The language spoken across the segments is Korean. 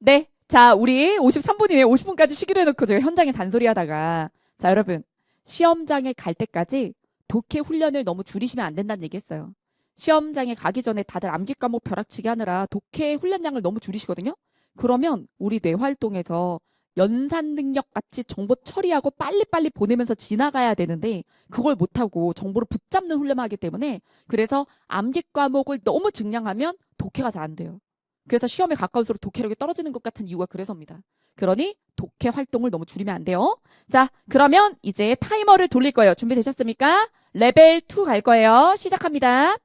네. 자, 우리 53분이네. 50분까지 쉬기로 해놓고 제가 현장에 잔소리 하다가. 자, 여러분. 시험장에 갈 때까지 독해 훈련을 너무 줄이시면 안 된다는 얘기 했어요. 시험장에 가기 전에 다들 암기 과목 벼락치기 하느라 독해 훈련량을 너무 줄이시거든요? 그러면 우리 뇌 활동에서 연산 능력 같이 정보 처리하고 빨리빨리 보내면서 지나가야 되는데 그걸 못하고 정보를 붙잡는 훈련을 하기 때문에 그래서 암기 과목을 너무 증량하면 독해가 잘 안 돼요. 그래서 시험에 가까울수록 독해력이 떨어지는 것 같은 이유가 그래서입니다. 그러니 독해 활동을 너무 줄이면 안 돼요. 자, 그러면 이제 타이머를 돌릴 거예요. 준비되셨습니까? 레벨 2 갈 거예요. 시작합니다.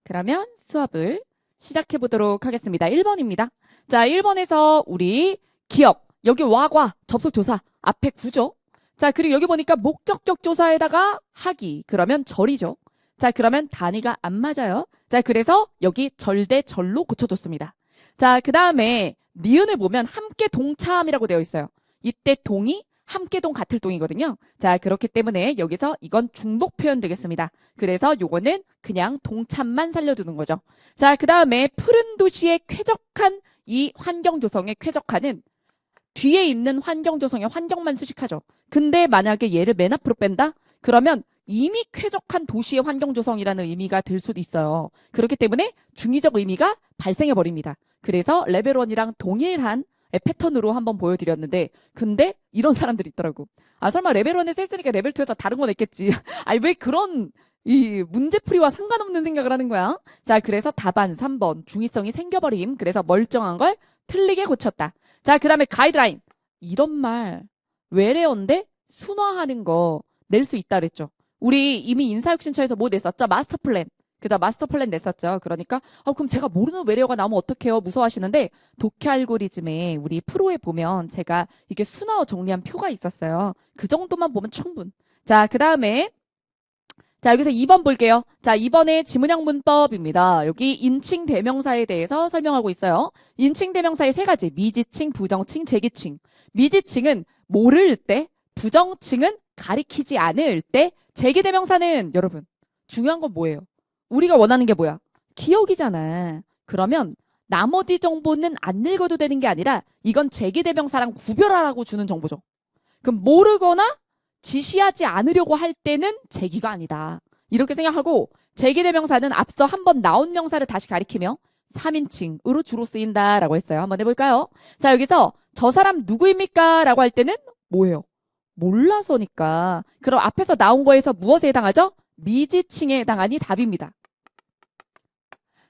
그러면 수업을 시작해 보도록 하겠습니다. 1번입니다. 자, 1번에서 우리 기억, 여기 와과, 접속조사, 앞에 구조. 자, 그리고 여기 보니까 목적격 조사에다가 하기, 그러면 절이죠. 자, 그러면 단위가 안 맞아요. 자, 그래서 여기 절 대 절로 고쳐줬습니다. 자, 그 다음에 니은을 보면 함께 동참이라고 되어 있어요. 이때 동이 함께 동 같을 동이거든요. 자, 그렇기 때문에 여기서 이건 중복 표현 되겠습니다. 그래서 요거는 그냥 동참만 살려두는 거죠. 자, 그 다음에 푸른 도시에 쾌적한 이 환경 조성의 쾌적한은 뒤에 있는 환경 조성의 환경만 수식하죠. 근데 만약에 얘를 맨 앞으로 뺀다? 그러면 이미 쾌적한 도시의 환경 조성이라는 의미가 될 수도 있어요. 그렇기 때문에 중의적 의미가 발생해 버립니다. 그래서 레벨 1이랑 동일한 패턴으로 한번 보여드렸는데, 근데 이런 사람들이 있더라고. 아, 설마 레벨 1에서 했으니까 레벨 2에서 다른 거 냈겠지. 아니, 왜 그런 이 문제풀이와 상관없는 생각을 하는 거야? 자, 그래서 답안 3번 중의성이 생겨버림. 그래서 멀쩡한 걸 틀리게 고쳤다. 자, 그 다음에 가이드라인. 이런 말 외래어인데 순화하는 거 낼 수 있다 그랬죠. 우리 이미 인사혁신처에서 뭐 냈었죠? 마스터 플랜. 그죠? 마스터 플랜 냈었죠. 그러니까 그럼 제가 모르는 외래어가 나오면 어떡해요? 무서워하시는데 독해 알고리즘에 우리 프로에 보면 제가 이게 순화어 정리한 표가 있었어요. 그 정도만 보면 충분. 자, 그 다음에 자, 여기서 2번 볼게요. 자, 2번에 지문형 문법입니다. 여기 인칭 대명사에 대해서 설명하고 있어요. 인칭 대명사의 세 가지. 미지칭, 부정칭, 제기칭. 미지칭은 모를 때, 부정칭은 가리키지 않을 때, 제기대명사는 여러분 중요한 건 뭐예요? 우리가 원하는 게 뭐야? 기억이잖아. 그러면 나머지 정보는 안 읽어도 되는 게 아니라 이건 제기대명사랑 구별하라고 주는 정보죠. 그럼 모르거나 지시하지 않으려고 할 때는 제기가 아니다. 이렇게 생각하고 제기대명사는 앞서 한번 나온 명사를 다시 가리키며 3인칭으로 주로 쓰인다라고 했어요. 한번 해볼까요? 자, 여기서 저 사람 누구입니까? 라고 할 때는 뭐예요? 몰라서니까. 그럼 앞에서 나온 거에서 무엇에 해당하죠? 미지칭에 해당하니 답입니다.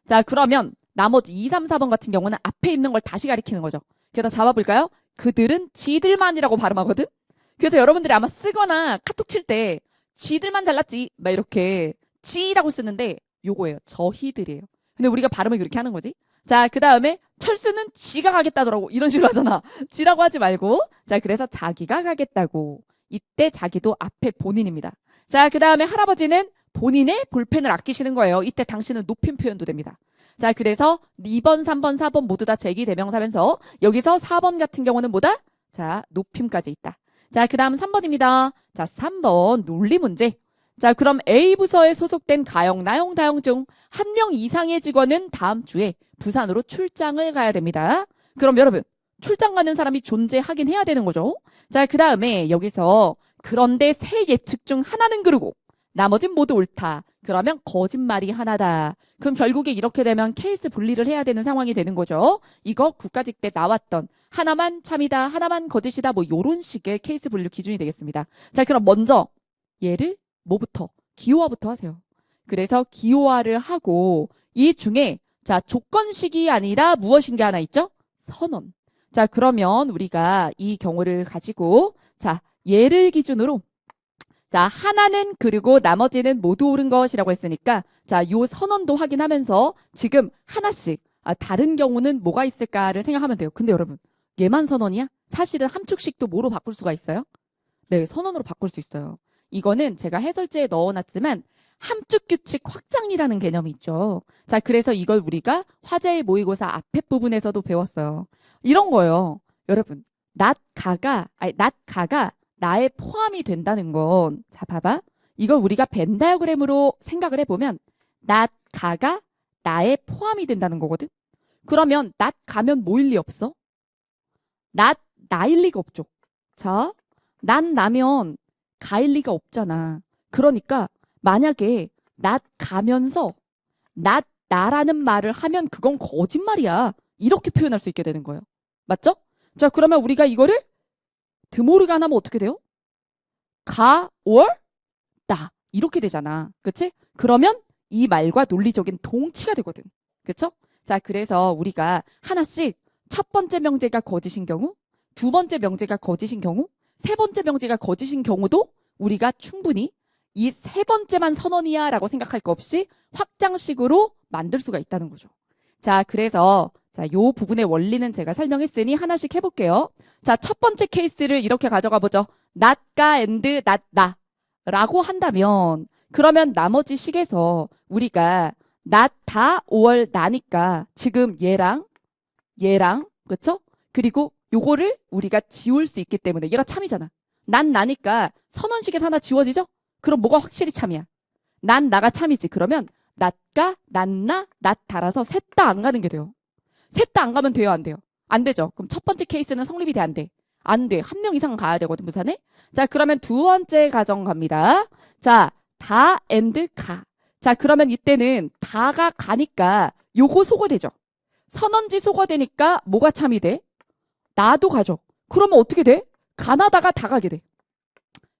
자, 그러면 나머지 2, 3, 4번 같은 경우는 앞에 있는 걸 다시 가리키는 거죠. 그래서 잡아볼까요? 그들은 지들만이라고 발음하거든? 그래서 여러분들이 아마 쓰거나 카톡 칠 때 지들만 잘났지 막 이렇게 지라고 쓰는데 요거예요. 저희들이에요. 근데 우리가 발음을 그렇게 하는 거지. 자, 그 다음에 철수는 지가 가겠다더라고. 이런 식으로 하잖아. 지라고 하지 말고. 자, 그래서 자기가 가겠다고. 이때 자기도 앞에 본인입니다. 자, 그 다음에 할아버지는 본인의 볼펜을 아끼시는 거예요. 이때 당신은 높임 표현도 됩니다. 자, 그래서 2번, 3번, 4번 모두 다 제기대명사면서 여기서 4번 같은 경우는 뭐다? 자, 높임까지 있다. 자, 그 다음 3번입니다. 자, 3번 논리 문제. 자, 그럼 A부서에 소속된 가영, 나영, 다영 중 한 명 이상의 직원은 다음 주에 부산으로 출장을 가야 됩니다. 그럼 여러분, 출장 가는 사람이 존재하긴 해야 되는 거죠. 자, 그 다음에 여기서 그런데 세 예측 중 하나는 그르고 나머진 모두 옳다. 그러면 거짓말이 하나다. 그럼 결국에 이렇게 되면 케이스 분리를 해야 되는 상황이 되는 거죠. 이거 국가직 때 나왔던 하나만 참이다, 하나만 거짓이다, 뭐 요런 식의 케이스 분류 기준이 되겠습니다. 자, 그럼 먼저 얘를 뭐부터? 기호화부터 하세요. 그래서 기호화를 하고 이 중에 자, 조건식이 아니라 무엇인 게 하나 있죠? 선언. 자, 그러면 우리가 이 경우를 가지고 자, 얘를 기준으로 자, 하나는 그리고 나머지는 모두 옳은 것이라고 했으니까 자, 요 선언도 확인하면서 지금 하나씩 다른 경우는 뭐가 있을까를 생각하면 돼요. 근데 여러분, 얘만 선언이야? 사실은 함축식도 뭐로 바꿀 수가 있어요? 네, 선언으로 바꿀 수 있어요. 이거는 제가 해설지에 넣어놨지만 함축규칙 확장이라는 개념이 있죠. 자, 그래서 이걸 우리가 화제의 모의고사 앞에 부분에서도 배웠어요. 이런 거예요. 여러분, 낫가가 나에 포함이 된다는 건, 자, 봐봐. 이걸 우리가 벤 다이어그램으로 생각을 해보면, 낫가가 나에 포함이 된다는 거거든? 그러면, 낫가면 뭐일 리 없어? 나일 리가 없죠. 자, 나면 가일 리가 없잖아. 그러니까, 만약에 가면서, 나라는 말을 하면 그건 거짓말이야. 이렇게 표현할 수 있게 되는 거예요. 맞죠? 자, 그러면 우리가 이거를 드모르간 하면 어떻게 돼요? 가, or, 나. 이렇게 되잖아. 그치? 그러면 이 말과 논리적인 동치가 되거든. 그쵸? 자, 그래서 우리가 하나씩 첫 번째 명제가 거짓인 경우, 두 번째 명제가 거짓인 경우, 세 번째 명제가 거짓인 경우도 우리가 충분히 이 세 번째만 선언이야 라고 생각할 거 없이 확장식으로 만들 수가 있다는 거죠. 자, 그래서 자, 요 부분의 원리는 제가 설명했으니 하나씩 해볼게요. 자, 첫 번째 케이스를 이렇게 가져가 보죠. not가 and not 나 라고 한다면 그러면 나머지 식에서 우리가 not 다 5월 나니까 지금 얘랑 그쵸? 그리고 요거를 우리가 지울 수 있기 때문에 얘가 참이잖아. 난 나니까 선언식에서 하나 지워지죠? 그럼 뭐가 확실히 참이야? 난 나가 참이지. 그러면 낫가 낫나 낫 달아서 셋 다 안 가는 게 돼요. 셋 다 안 가면 돼요, 안 돼요? 안 되죠. 그럼 첫 번째 케이스는 성립이 돼, 안 돼? 안 돼. 한 명 이상 가야 되거든, 부산에. 자, 그러면 두 번째 가정 갑니다. 자, 다 and 가. 자, 그러면 이때는 다가 가니까 요거 소거되죠. 선언지 소거되니까 뭐가 참이 돼? 나도 가죠. 그러면 어떻게 돼? 가나다가 다 가게 돼.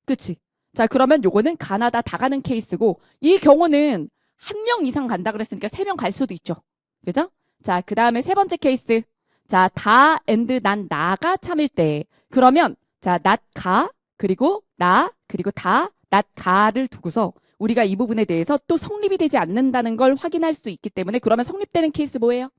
그치? 자, 그러면 요거는 가나다 다 가는 케이스고 이 경우는 한 명 이상 간다 그랬으니까 세 명 갈 수도 있죠. 그죠? 자, 그 다음에 세 번째 케이스. 자, 다 and 난 나가 참일 때 그러면 자, not 가 그리고 나 그리고 다 not 가를 두고서 우리가 이 부분에 대해서 또 성립이 되지 않는다는 걸 확인할 수 있기 때문에 그러면 성립되는 케이스 뭐예요?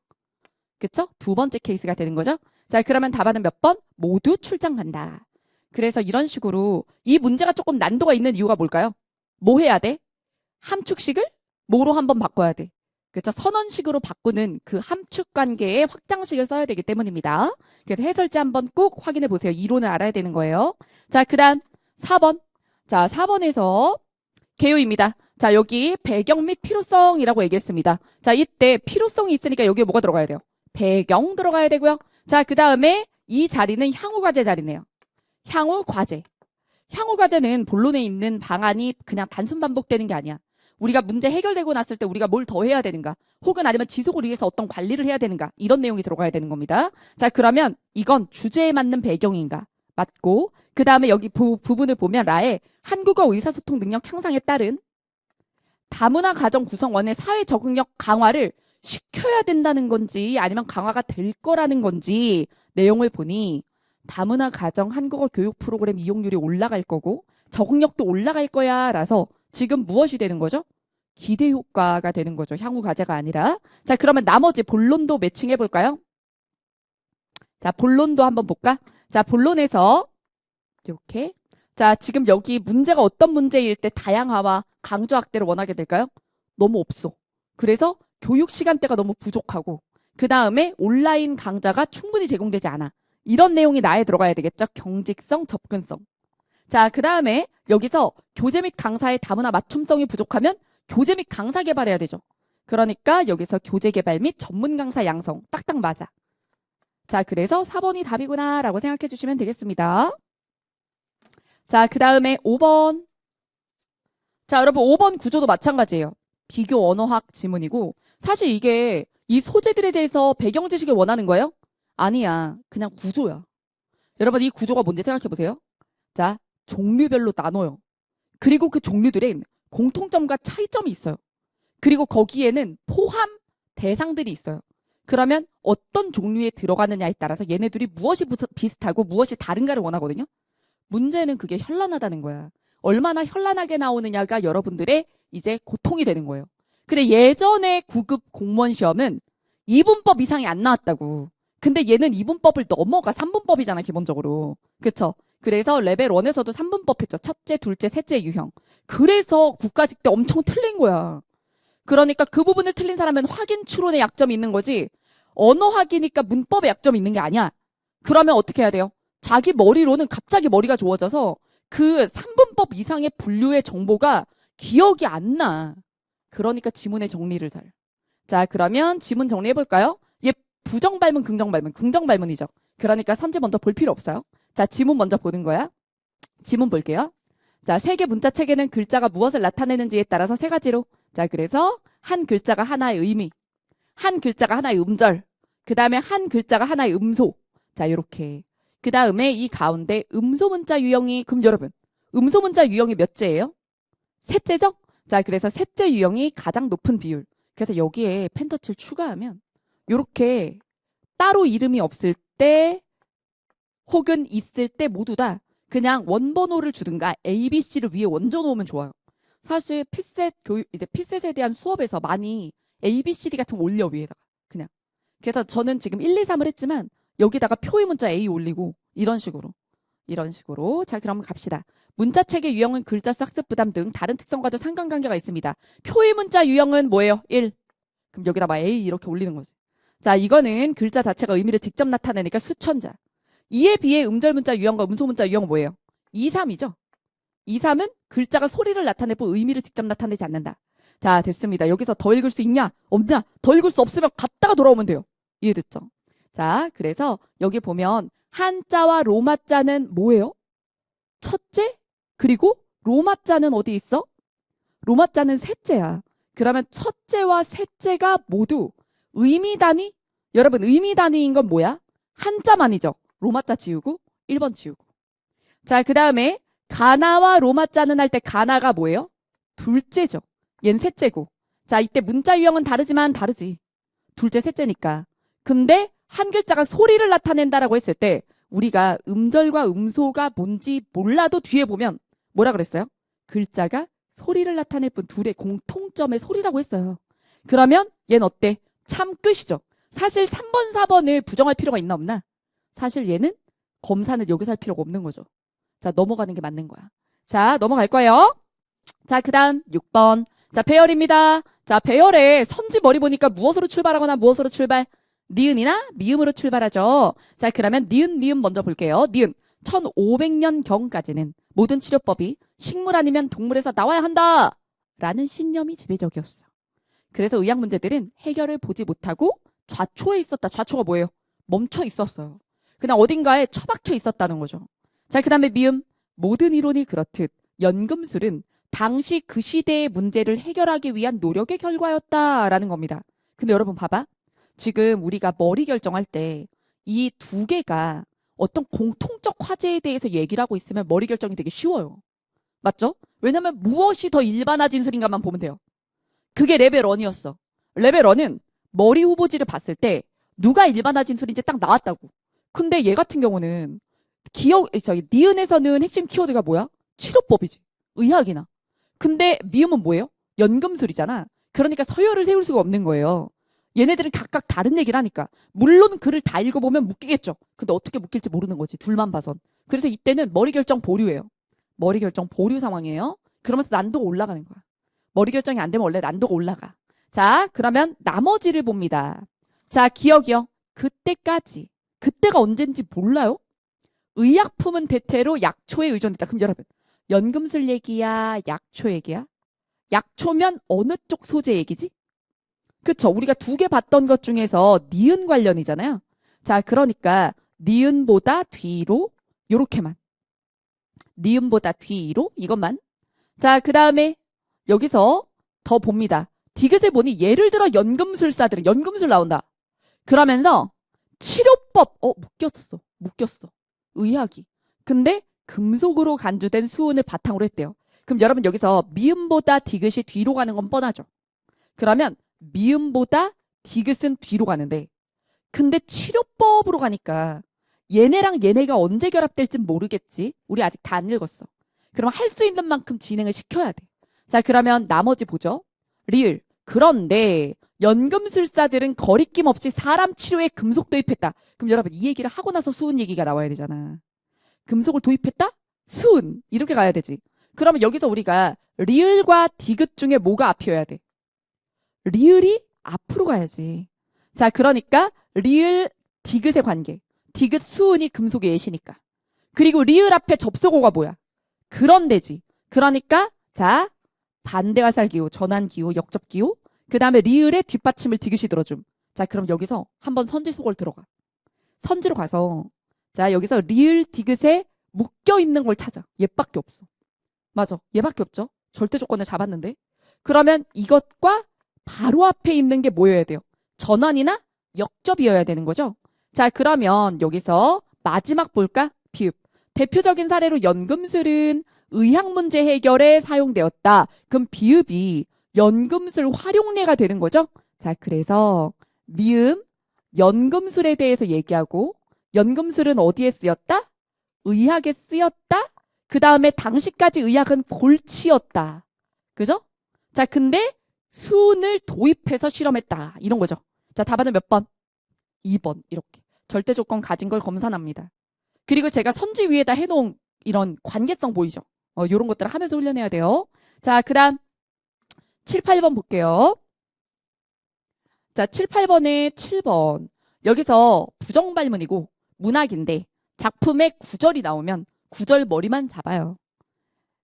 그쵸? 두 번째 케이스가 되는 거죠. 자, 그러면 답안은 몇 번? 모두 출장 간다. 그래서 이런 식으로 이 문제가 조금 난도가 있는 이유가 뭘까요? 뭐 해야 돼? 함축식을 뭐로 한번 바꿔야 돼? 그렇죠? 선언식으로 바꾸는 그 함축 관계의 확장식을 써야 되기 때문입니다. 그래서 해설지 한번 꼭 확인해 보세요. 이론을 알아야 되는 거예요. 자, 그 다음 4번. 자, 4번에서 개요입니다. 자, 여기 배경 및 필요성이라고 얘기했습니다. 자, 이때 필요성이 있으니까 여기에 뭐가 들어가야 돼요? 배경 들어가야 되고요. 자, 그 다음에 이 자리는 향후과제 자리네요. 향후과제. 향후과제는 본론에 있는 방안이 그냥 단순 반복되는 게 아니야. 우리가 문제 해결되고 났을 때 우리가 뭘 더 해야 되는가? 혹은 아니면 지속을 위해서 어떤 관리를 해야 되는가? 이런 내용이 들어가야 되는 겁니다. 자, 그러면 이건 주제에 맞는 배경인가? 맞고 그 다음에 여기 부분을 보면 라의 한국어 의사소통 능력 향상에 따른 다문화 가정 구성원의 사회 적응력 강화를 시켜야 된다는 건지 아니면 강화가 될 거라는 건지 내용을 보니 다문화 가정 한국어 교육 프로그램 이용률이 올라갈 거고 적응력도 올라갈 거야 라서 지금 무엇이 되는 거죠? 기대 효과가 되는 거죠. 향후 과제가 아니라. 자, 그러면 나머지 본론도 매칭해 볼까요? 자, 본론도 한번 볼까? 자, 본론에서 이렇게 자, 지금 여기 문제가 어떤 문제일 때 다양화와 강조 확대를 원하게 될까요? 너무 없어. 그래서 교육 시간대가 너무 부족하고 그 다음에 온라인 강좌가 충분히 제공되지 않아. 이런 내용이 나에 들어가야 되겠죠. 경직성, 접근성. 자, 그 다음에 여기서 교재 및 강사의 다문화 맞춤성이 부족하면 교재 및 강사 개발해야 되죠. 그러니까 여기서 교재 개발 및 전문 강사 양성 딱딱 맞아. 자, 그래서 4번이 답이구나 라고 생각해 주시면 되겠습니다. 자, 그 다음에 5번. 자, 여러분 5번 구조도 마찬가지예요. 비교 언어학 지문이고 사실 이게 이 소재들에 대해서 배경 지식을 원하는 거예요? 아니야. 그냥 구조야. 여러분 이 구조가 뭔지 생각해 보세요. 자, 종류별로 나눠요. 그리고 그 종류들엔 공통점과 차이점이 있어요. 그리고 거기에는 포함 대상들이 있어요. 그러면 어떤 종류에 들어가느냐에 따라서 얘네들이 무엇이 비슷하고 무엇이 다른가를 원하거든요. 문제는 그게 현란하다는 거야. 얼마나 현란하게 나오느냐가 여러분들의 이제 고통이 되는 거예요. 근데 예전에 9급 공무원 시험은 2분법 이상이 안 나왔다고. 근데 얘는 2분법을 넘어가 3분법이잖아 기본적으로. 그쵸? 그래서 레벨 1에서도 3분법 했죠. 첫째, 둘째, 셋째 유형. 그래서 국가직 때 엄청 틀린 거야. 그러니까 그 부분을 틀린 사람은 확인 추론의 약점이 있는 거지 언어학이니까 문법의 약점이 있는 게 아니야. 그러면 어떻게 해야 돼요? 자기 머리로는 갑자기 머리가 좋아져서 그 3분법 이상의 분류의 정보가 기억이 안 나. 그러니까 지문의 정리를 잘. 자, 그러면 지문 정리해볼까요? 얘 부정발문, 긍정발문, 긍정발문이죠. 그러니까 선지 먼저 볼 필요 없어요. 자, 지문 먼저 보는 거야. 지문 볼게요. 자, 세개 문자체계는 글자가 무엇을 나타내는지에 따라서 세 가지로. 자, 그래서 한 글자가 하나의 의미, 한 글자가 하나의 음절, 그 다음에 한 글자가 하나의 음소. 자, 요렇게. 그 다음에 이 가운데 음소 문자 유형이, 그럼 여러분, 음소 문자 유형이 몇째예요? 셋째죠? 자, 그래서 셋째 유형이 가장 높은 비율. 그래서 여기에 펜터치를 추가하면 요렇게 따로 이름이 없을 때 혹은 있을 때 모두 다 그냥 원번호를 주든가 ABC를 위에 얹어 놓으면 좋아요. 사실 피셋 교육, 이제 피셋에 대한 수업에서 많이 A, B, C, D 같은 거 올려 위에다가 그냥. 그래서 저는 지금 1, 2, 3을 했지만 여기다가 표의 문자 A 올리고 이런 식으로. 자, 그럼 갑시다. 문자책의 유형은 글자 수, 학습 부담 등 다른 특성과도 상관관계가 있습니다. 표의 문자 유형은 뭐예요? 1. 그럼 여기다 막 A 이렇게 올리는 거지. 자, 이거는 글자 자체가 의미를 직접 나타내니까 수천자. 이에 비해 음절 문자 유형과 음소 문자 유형은 뭐예요? 2, 3이죠. 2, 3은 글자가 소리를 나타낼 뿐 의미를 직접 나타내지 않는다. 자, 됐습니다. 여기서 더 읽을 수 있냐? 없냐? 더 읽을 수 없으면 갔다가 돌아오면 돼요. 이해됐죠? 자, 그래서 여기 보면 한자와 로마자는 뭐예요? 첫째? 그리고 로마자는 어디 있어? 로마자는 셋째야. 그러면 첫째와 셋째가 모두 의미 단위? 여러분, 의미 단위인 건 뭐야? 한자만이죠. 로마자 지우고 1번 지우고. 자, 그 다음에 가나와 로마자는 할 때 가나가 뭐예요? 둘째죠. 얜 셋째고. 자, 이때 문자 유형은 다르지만 다르지. 둘째, 셋째니까. 근데 한 글자가 소리를 나타낸다라고 했을 때 우리가 음절과 음소가 뭔지 몰라도 뒤에 보면 뭐라 그랬어요? 글자가 소리를 나타낼 뿐 둘의 공통점의 소리라고 했어요. 그러면 얘는 어때? 참 끝이죠. 사실 3번, 4번을 부정할 필요가 있나 없나? 사실 얘는 검사는 여기서 할 필요가 없는 거죠. 자, 넘어가는 게 맞는 거야. 자, 넘어갈 거예요. 자, 그 다음 6번. 자, 배열입니다. 자, 배열에 선지 머리 보니까 무엇으로 출발하거나 무엇으로 출발? 니은이나 미음으로 출발하죠. 자, 그러면 니은, 미음 먼저 볼게요. 니은. 1500년경까지는 모든 치료법이 식물 아니면 동물에서 나와야 한다! 라는 신념이 지배적이었어. 그래서 의학 문제들은 해결을 보지 못하고 좌초에 있었다. 좌초가 뭐예요? 멈춰 있었어요. 그냥 어딘가에 처박혀 있었다는 거죠. 자, 그 다음에 미음. 모든 이론이 그렇듯 연금술은 당시 그 시대의 문제를 해결하기 위한 노력의 결과였다라는 겁니다. 근데 여러분 봐봐. 지금 우리가 머리 결정할 때 이 두 개가 어떤 공통적 화제에 대해서 얘기를 하고 있으면 머리 결정이 되게 쉬워요. 맞죠? 왜냐면 무엇이 더 일반화 진술인가만 보면 돼요. 그게 레벨 1이었어. 레벨 1은 머리 후보지를 봤을 때 누가 일반화 진술인지 딱 나왔다고. 근데 얘 같은 경우는 니은에서는 핵심 키워드가 뭐야? 치료법이지. 의학이나. 근데 미음은 뭐예요? 연금술이잖아. 그러니까 서열을 세울 수가 없는 거예요. 얘네들은 각각 다른 얘기를 하니까. 물론 글을 다 읽어보면 묶이겠죠. 근데 어떻게 묶일지 모르는 거지. 둘만 봐선. 그래서 이때는 머리 결정 보류예요. 머리 결정 보류 상황이에요. 그러면서 난도가 올라가는 거야. 머리 결정이 안 되면 원래 난도가 올라가. 자, 그러면 나머지를 봅니다. 자, 기억이요. 그때까지. 그때가 언젠지 몰라요? 의약품은 대체로 약초에 의존했다. 그럼 여러분, 연금술 얘기야? 약초 얘기야? 약초면 어느 쪽 소재 얘기지? 그쵸? 우리가 두 개 봤던 것 중에서 니은 관련이잖아요. 자, 그러니까 니은보다 뒤로 요렇게만. 니은보다 뒤로 이것만. 자, 그 다음에 여기서 더 봅니다. 디귿을 보니 예를 들어 연금술사들은 연금술 나온다. 그러면서 치료법 묶였어. 의학이. 근데 금속으로 간주된 수은을 바탕으로 했대요. 그럼 여러분 여기서 미음보다 디귿이 뒤로 가는 건 뻔하죠. 그러면 미음보다 디귿은 뒤로 가는데 근데 치료법으로 가니까 얘네랑 얘네가 언제 결합될진 모르겠지. 우리 아직 다 안 읽었어. 그럼 할 수 있는 만큼 진행을 시켜야 돼. 자, 그러면 나머지 보죠. 리을. 그런데 연금술사들은 거리낌 없이 사람 치료에 금속 도입했다. 그럼 여러분 이 얘기를 하고 나서 수은 얘기가 나와야 되잖아. 금속을 도입했다? 수은. 이렇게 가야 되지. 그러면 여기서 우리가 리을과 디귿 중에 뭐가 앞이어야 돼? 리을이 앞으로 가야지. 자, 그러니까 리을 디귿의 관계. 디귿 수은이 금속의 예시니까. 그리고 리을 앞에 접속어가 뭐야? 그런데지. 그러니까 자, 반대화살기호, 전환기호, 역접기호. 그 다음에 리을의 뒷받침을 디귿이 들어줌. 자, 그럼 여기서 한번 선지속어를 들어가. 선지로 가서 자, 여기서 리을 디귿에 묶여있는 걸 찾아. 얘밖에 없어. 맞아. 얘밖에 없죠. 절대 조건을 잡았는데. 그러면 이것과 바로 앞에 있는 게 뭐여야 돼요? 전환이나 역접이어야 되는 거죠. 자, 그러면 여기서 마지막 볼까? 비읍. 대표적인 사례로 연금술은 의학 문제 해결에 사용되었다. 그럼 비읍이 연금술 활용례가 되는 거죠. 자, 그래서 미음 연금술에 대해서 얘기하고 연금술은 어디에 쓰였다? 의학에 쓰였다. 그 다음에 당시까지 의학은 골치였다. 그죠? 자, 근데 수은을 도입해서 실험했다. 이런 거죠. 자, 답안은 몇 번? 2번. 이렇게. 절대 조건 가진 걸 검산합니다. 그리고 제가 선지 위에다 해놓은 이런 관계성 보이죠? 요런 것들을 하면서 훈련해야 돼요. 자, 그 다음 7, 8번 볼게요. 자, 7, 8번에 7번. 여기서 부정발문이고 문학인데 작품에 구절이 나오면 구절 머리만 잡아요.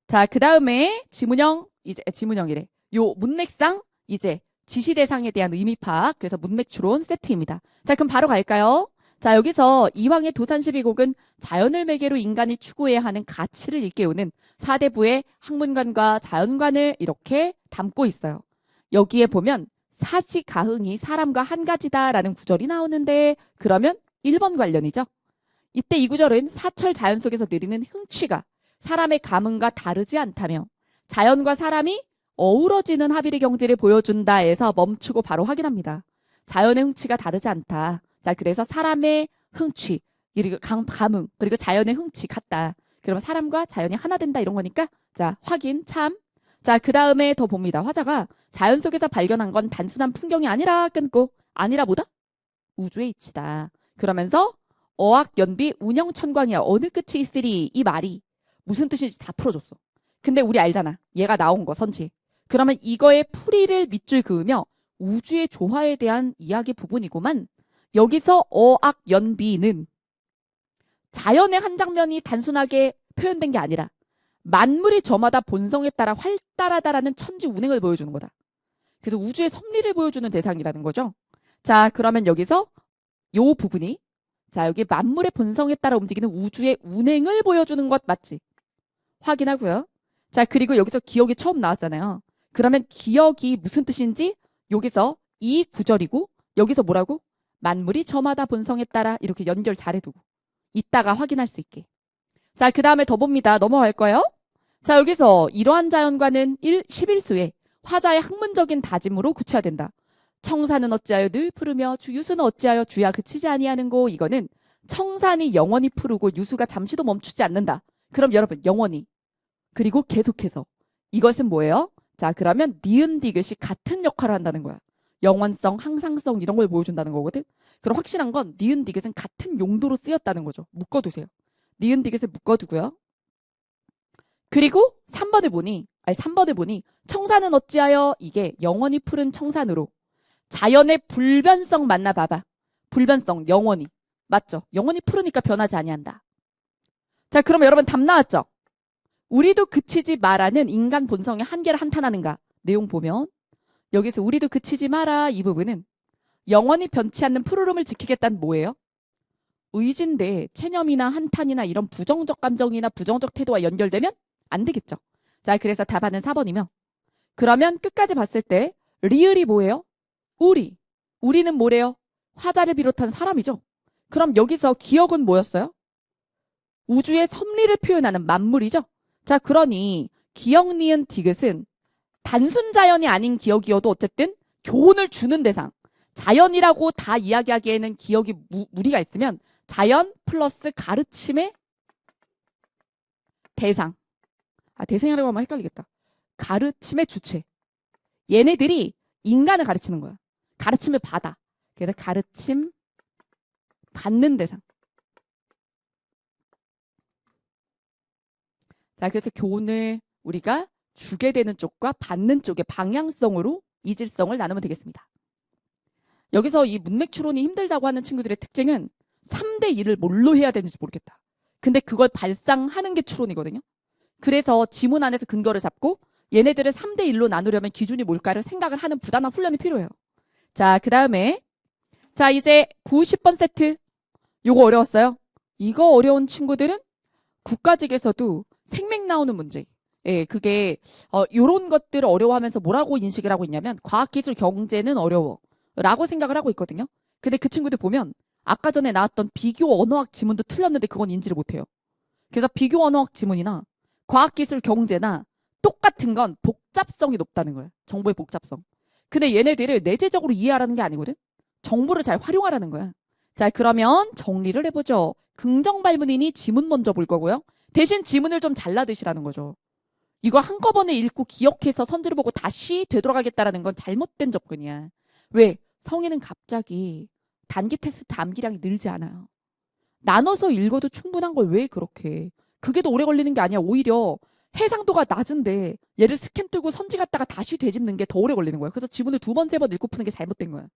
자, 그 다음에 지문형이래. 요 문맥상 이제 지시대상에 대한 의미 파악. 그래서 문맥 추론 세트입니다. 자, 그럼 바로 갈까요? 자, 여기서 이황의 도산12곡은 자연을 매개로 인간이 추구해야 하는 가치를 일깨우는 사대부의 학문관과 자연관을 이렇게 담고 있어요. 여기에 보면 사시가흥이 사람과 한 가지다라는 구절이 나오는데 그러면 1번 관련이죠. 이때 이 구절은 사철 자연 속에서 느리는 흥취가 사람의 감흥과 다르지 않다며 자연과 사람이 어우러지는 합일의 경지를 보여준다에서 멈추고 바로 확인합니다. 자연의 흥취가 다르지 않다. 자, 그래서 사람의 흥취, 그리고 감흥, 그리고 자연의 흥취 같다. 그러면 사람과 자연이 하나 된다 이런 거니까 자, 확인, 참. 자, 그 다음에 더 봅니다. 화자가 자연 속에서 발견한 건 단순한 풍경이 아니라 끊고 아니라 뭐다? 우주의 이치다. 그러면서 어학, 연비, 운영, 천광이야. 어느 끝이 있으리? 이 말이 무슨 뜻인지 다 풀어줬어. 근데 우리 알잖아. 얘가 나온 거 선지. 그러면 이거의 풀이를 밑줄 그으며 우주의 조화에 대한 이야기 부분이고만 여기서 어학, 연비는 자연의 한 장면이 단순하게 표현된 게 아니라 만물이 저마다 본성에 따라 활달하다라는 천지 운행을 보여주는 거다. 그래서 우주의 섭리를 보여주는 대상이라는 거죠. 자, 그러면 여기서 요 부분이 자, 여기 만물의 본성에 따라 움직이는 우주의 운행을 보여주는 것 맞지? 확인하고요. 자, 그리고 여기서 기억이 처음 나왔잖아요. 그러면 기억이 무슨 뜻인지 여기서 이 구절이고 여기서 뭐라고? 만물이 저마다 본성에 따라 이렇게 연결 잘해두고 이따가 확인할 수 있게. 자, 그 다음에 더 봅니다. 넘어갈 거예요. 자, 여기서 이러한 자연과는 11수에 화자의 학문적인 다짐으로 구체화된다. 청산은 어찌하여 늘 푸르며 유수는 어찌하여 주야 그치지 아니하는고. 이거는 청산이 영원히 푸르고 유수가 잠시도 멈추지 않는다. 그럼 여러분 영원히 그리고 계속해서 이것은 뭐예요? 자, 그러면 니은 디귿이 같은 역할을 한다는 거야. 영원성, 항상성 이런 걸 보여준다는 거거든. 그럼 확실한 건 니은 디귿은 같은 용도로 쓰였다는 거죠. 묶어두세요. 니은 디귿을 묶어두고요. 그리고 3번을 보니 청산은 어찌하여 이게 영원히 푸른 청산으로 자연의 불변성 맞나 봐봐. 불변성 영원히. 맞죠? 영원히 푸르니까 변하지 아니한다. 자, 그럼 여러분 답 나왔죠? 우리도 그치지 마라는 인간 본성의 한계를 한탄하는가? 내용 보면 여기서 우리도 그치지 마라 이 부분은 영원히 변치 않는 푸르름을 지키겠다는 뭐예요? 의지인데 체념이나 한탄이나 이런 부정적 감정이나 부정적 태도와 연결되면 안 되겠죠. 자, 그래서 답안은 4번이며 그러면 끝까지 봤을 때 리을이 뭐예요? 우리는 뭐래요? 화자를 비롯한 사람이죠. 그럼 여기서 기억은 뭐였어요? 우주의 섭리를 표현하는 만물이죠. 자, 그러니 기억 니은 디귿은 단순 자연이 아닌 기억이어도 어쨌든 교훈을 주는 대상. 자연이라고 다 이야기하기에는 기억이 무리가 있으면 자연 플러스 가르침의 대상. 대상이라고 하면 헷갈리겠다. 가르침의 주체. 얘네들이 인간을 가르치는 거야. 가르침을 받아. 그래서 가르침 받는 대상. 자, 그래서 교훈을 우리가 주게 되는 쪽과 받는 쪽의 방향성으로 이질성을 나누면 되겠습니다. 여기서 이 문맥 추론이 힘들다고 하는 친구들의 특징은 3대 1을 뭘로 해야 되는지 모르겠다. 근데 그걸 발상하는 게 추론이거든요. 그래서 지문 안에서 근거를 잡고 얘네들을 3대 1로 나누려면 기준이 뭘까를 생각을 하는 부단한 훈련이 필요해요. 자, 그 다음에 자, 이제 90번 세트. 요거 어려웠어요? 이거 어려운 친구들은 국가직에서도 생맥 나오는 문제. 예, 그게 요런 것들을 어려워하면서 뭐라고 인식을 하고 있냐면 과학기술 경제는 어려워 라고 생각을 하고 있거든요. 근데 그 친구들 보면 아까 전에 나왔던 비교 언어학 지문도 틀렸는데 그건 인지를 못해요. 그래서 비교 언어학 지문이나 과학기술 경제나 똑같은 건 복잡성이 높다는 거예요. 정보의 복잡성. 근데 얘네들을 내재적으로 이해하라는 게 아니거든. 정보를 잘 활용하라는 거야. 자, 그러면 정리를 해보죠. 긍정 발문이니 지문 먼저 볼 거고요. 대신 지문을 좀 잘라드시라는 거죠. 이거 한꺼번에 읽고 기억해서 선지를 보고 다시 되돌아가겠다라는 건 잘못된 접근이야. 왜? 성인은 갑자기 단기 테스트 암기량이 늘지 않아요. 나눠서 읽어도 충분한 걸 왜 그렇게 해? 그게 더 오래 걸리는 게 아니야. 오히려 해상도가 낮은데 얘를 스캔 뜨고 선지 갔다가 다시 되짚는 게 더 오래 걸리는 거야. 그래서 지문을 2번, 3번 읽고 푸는 게 잘못된 거야.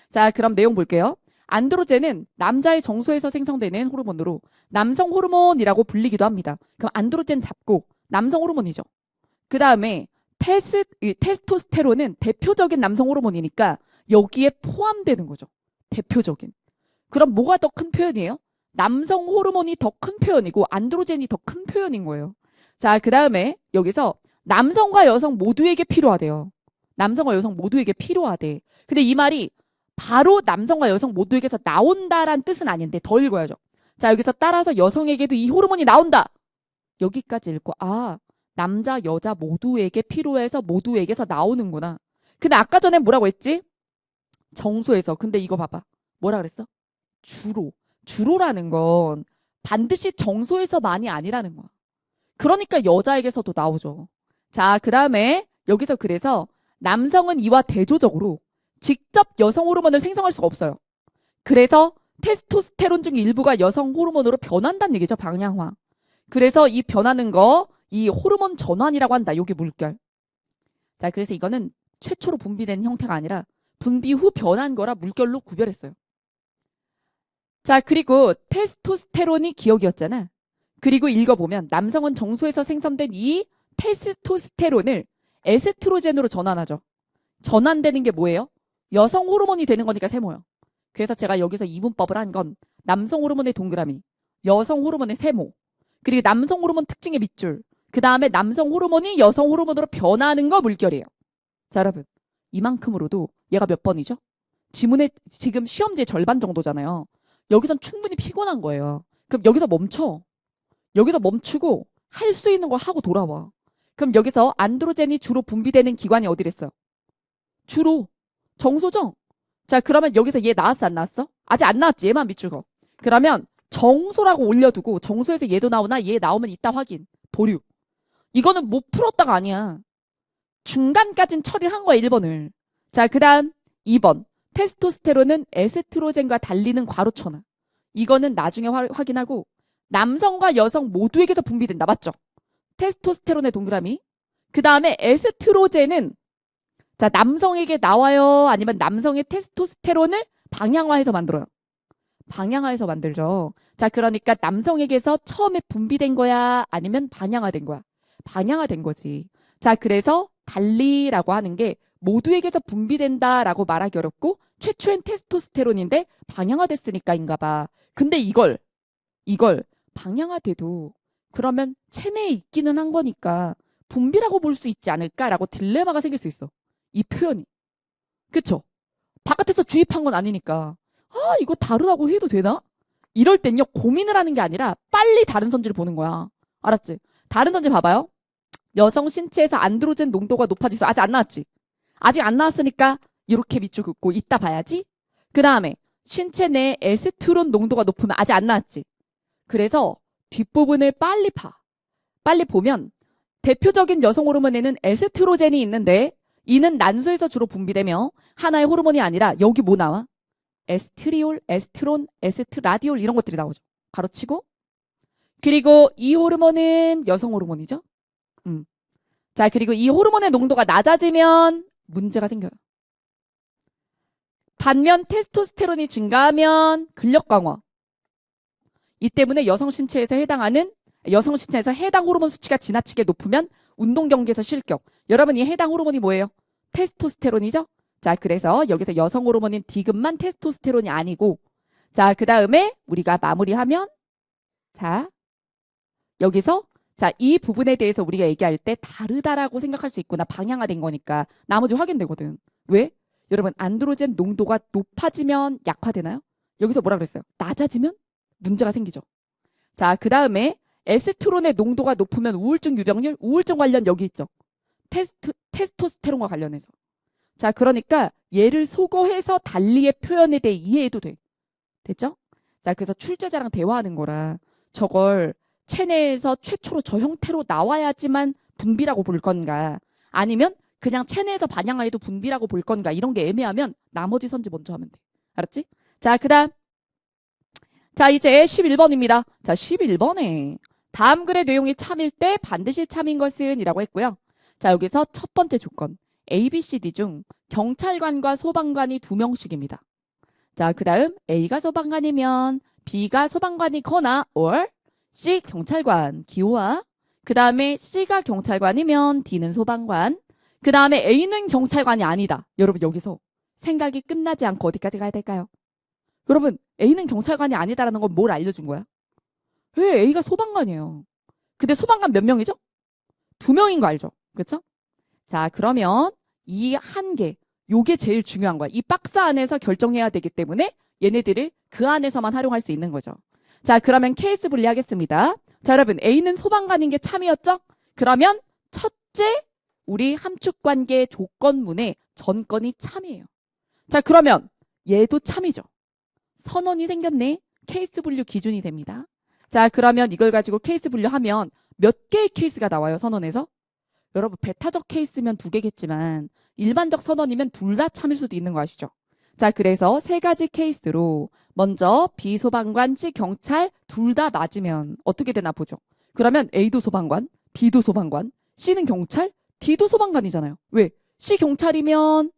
자, 그럼 내용 볼게요. 안드로젠은 남자의 정소에서 생성되는 호르몬으로 남성 호르몬이라고 불리기도 합니다. 그럼 안드로젠 잡고 남성 호르몬이죠. 그 다음에 테스토스테론은 대표적인 남성 호르몬이니까 여기에 포함되는 거죠. 대표적인. 그럼 뭐가 더 큰 표현이에요? 남성 호르몬이 더 큰 표현이고 안드로젠이 더 큰 표현인 거예요. 자, 그 다음에 여기서 남성과 여성 모두에게 필요하대요. 남성과 여성 모두에게 필요하대. 근데 이 말이 바로 남성과 여성 모두에게서 나온다란 뜻은 아닌데 더 읽어야죠. 자, 여기서 따라서 여성에게도 이 호르몬이 나온다. 여기까지 읽고 남자, 여자 모두에게 필요해서 모두에게서 나오는구나. 근데 아까 전에 뭐라고 했지? 정소에서. 근데 이거 봐봐. 뭐라 그랬어? 주로. 주로라는 건 반드시 정소에서만이 아니라는 거야. 그러니까 여자에게서도 나오죠. 자, 그 다음에 여기서 그래서 남성은 이와 대조적으로 직접 여성 호르몬을 생성할 수가 없어요. 그래서 테스토스테론 중 일부가 여성 호르몬으로 변한다는 얘기죠. 방향화. 그래서 이 변하는 거 이 호르몬 전환이라고 한다. 여기 물결. 자, 그래서 이거는 최초로 분비된 형태가 아니라 분비 후 변한 거라 물결로 구별했어요. 자, 그리고 테스토스테론이 기억이었잖아. 그리고 읽어보면 남성은 정소에서 생성된 이 테스토스테론을 에스트로겐으로 전환하죠. 전환되는 게 뭐예요? 여성 호르몬이 되는 거니까 세모요. 그래서 제가 여기서 이분법을 한 건 남성 호르몬의 동그라미, 여성 호르몬의 세모, 그리고 남성 호르몬 특징의 밑줄, 그 다음에 남성 호르몬이 여성 호르몬으로 변하는 거 물결이에요. 자, 여러분. 이만큼으로도 얘가 몇 번이죠? 지문에 지금 시험지의 절반 정도잖아요. 여기선 충분히 피곤한 거예요. 그럼 여기서 멈춰. 여기서 멈추고 할 수 있는 거 하고 돌아와. 그럼 여기서 안드로젠이 주로 분비되는 기관이 어디랬어요? 주로 정소죠? 자, 그러면 여기서 얘 나왔어 안 나왔어? 아직 안 나왔지. 얘만 밑줄 거. 그러면 정소라고 올려두고 정소에서 얘도 나오나 얘 나오면 이따 확인. 보류. 이거는 못 풀었다가 아니야. 중간까진 처리를 한 거야. 1번을. 자, 그 다음 2번. 테스토스테론은 에스트로겐과 달리는 괄호천하. 이거는 나중에 확인하고 남성과 여성 모두에게서 분비된다. 맞죠? 테스토스테론의 동그라미. 그 다음에 에스트로겐은 자, 남성에게 나와요? 아니면 남성의 테스토스테론을 방향화해서 만들어요? 방향화해서 만들죠. 자, 그러니까 남성에게서 처음에 분비된 거야? 아니면 방향화된 거야? 방향화된 거지. 자, 그래서 달리라고 하는 게 모두에게서 분비된다라고 말하기 어렵고 최초엔 테스토스테론인데 방향화됐으니까인가 봐. 근데 이걸 방향화돼도 그러면 체내에 있기는 한 거니까 분비라고 볼 수 있지 않을까라고 딜레마가 생길 수 있어. 이 표현이. 그쵸? 바깥에서 주입한 건 아니니까. 이거 다르다고 해도 되나? 이럴 땐요, 고민을 하는 게 아니라 빨리 다른 선지를 보는 거야. 알았지? 다른 선지 봐봐요. 여성 신체에서 안드로젠 농도가 높아지서 아직 안 나왔지? 아직 안 나왔으니까 이렇게 밑줄 긋고 이따 봐야지. 그 다음에 신체 내 에스트론 농도가 높으면 아직 안 나왔지? 그래서 뒷부분을 빨리 봐. 빨리 보면 대표적인 여성 호르몬에는 에스트로젠이 있는데 이는 난소에서 주로 분비되며 하나의 호르몬이 아니라 여기 뭐 나와? 에스트리올, 에스트론, 에스트라디올 이런 것들이 나오죠. 가로치고. 그리고 이 호르몬은 여성 호르몬이죠. 자, 그리고 이 호르몬의 농도가 낮아지면 문제가 생겨요. 반면 테스토스테론이 증가하면 근력 강화. 이 때문에 여성 신체에서 해당 호르몬 수치가 지나치게 높으면 운동 경기에서 실격. 여러분, 이 해당 호르몬이 뭐예요? 테스토스테론이죠? 자, 그래서 여기서 여성 호르몬인 디귿만 테스토스테론이 아니고, 자, 그 다음에 우리가 마무리하면, 자, 여기서, 자, 이 부분에 대해서 우리가 얘기할 때 다르다라고 생각할 수 있구나. 방향화된 거니까. 나머지 확인되거든. 왜? 여러분, 안드로젠 농도가 높아지면 약화되나요? 여기서 뭐라 그랬어요? 낮아지면 문제가 생기죠. 자, 그 다음에 에스트론의 농도가 높으면 우울증 유병률, 우울증 관련 여기 있죠. 테스토스테론과 관련해서. 자, 그러니까 얘를 소거해서 달리의 표현에 대해 이해해도 돼. 됐죠? 자, 그래서 출제자랑 대화하는 거라 저걸 체내에서 최초로 저 형태로 나와야지만 분비라고 볼 건가 아니면 그냥 체내에서 반향하여도 분비라고 볼 건가 이런 게 애매하면 나머지 선지 먼저 하면 돼. 알았지? 자, 그다음 자, 이제 11번입니다. 자, 11번에 다음 글의 내용이 참일 때 반드시 참인 것은 이라고 했고요. 자, 여기서 첫 번째 조건 A, B, C, D 중 경찰관과 소방관이 2명씩입니다. 자, 그 다음 A가 소방관이면 B가 소방관이거나 or C 경찰관 기호와 그 다음에 C가 경찰관이면 D는 소방관 그 다음에 A는 경찰관이 아니다. 여러분 여기서 생각이 끝나지 않고 어디까지 가야 될까요? 여러분 A는 경찰관이 아니다라는 건 뭘 알려준 거야? 왜 A가 소방관이에요. 근데 소방관 몇 명이죠? 2명인 거 알죠? 그렇죠? 자, 그러면 이 한 개, 요게 제일 중요한 거야. 이 박스 안에서 결정해야 되기 때문에 얘네들을 그 안에서만 활용할 수 있는 거죠. 자, 그러면 케이스 분리하겠습니다. 자, 여러분 A는 소방관인 게 참이었죠? 그러면 첫째 우리 함축관계 조건문의 전건이 참이에요. 자, 그러면 얘도 참이죠. 선언이 생겼네. 케이스 분류 기준이 됩니다. 자, 그러면 이걸 가지고 케이스 분류하면 몇 개의 케이스가 나와요, 선언에서? 여러분, 배타적 케이스면 2개겠지만 일반적 선언이면 둘 다 참일 수도 있는 거 아시죠? 자, 그래서 3가지 케이스로 먼저 B 소방관, C 경찰 둘 다 맞으면 어떻게 되나 보죠. 그러면 A도 소방관, B도 소방관, C는 경찰, D도 소방관이잖아요. 왜? C 경찰이면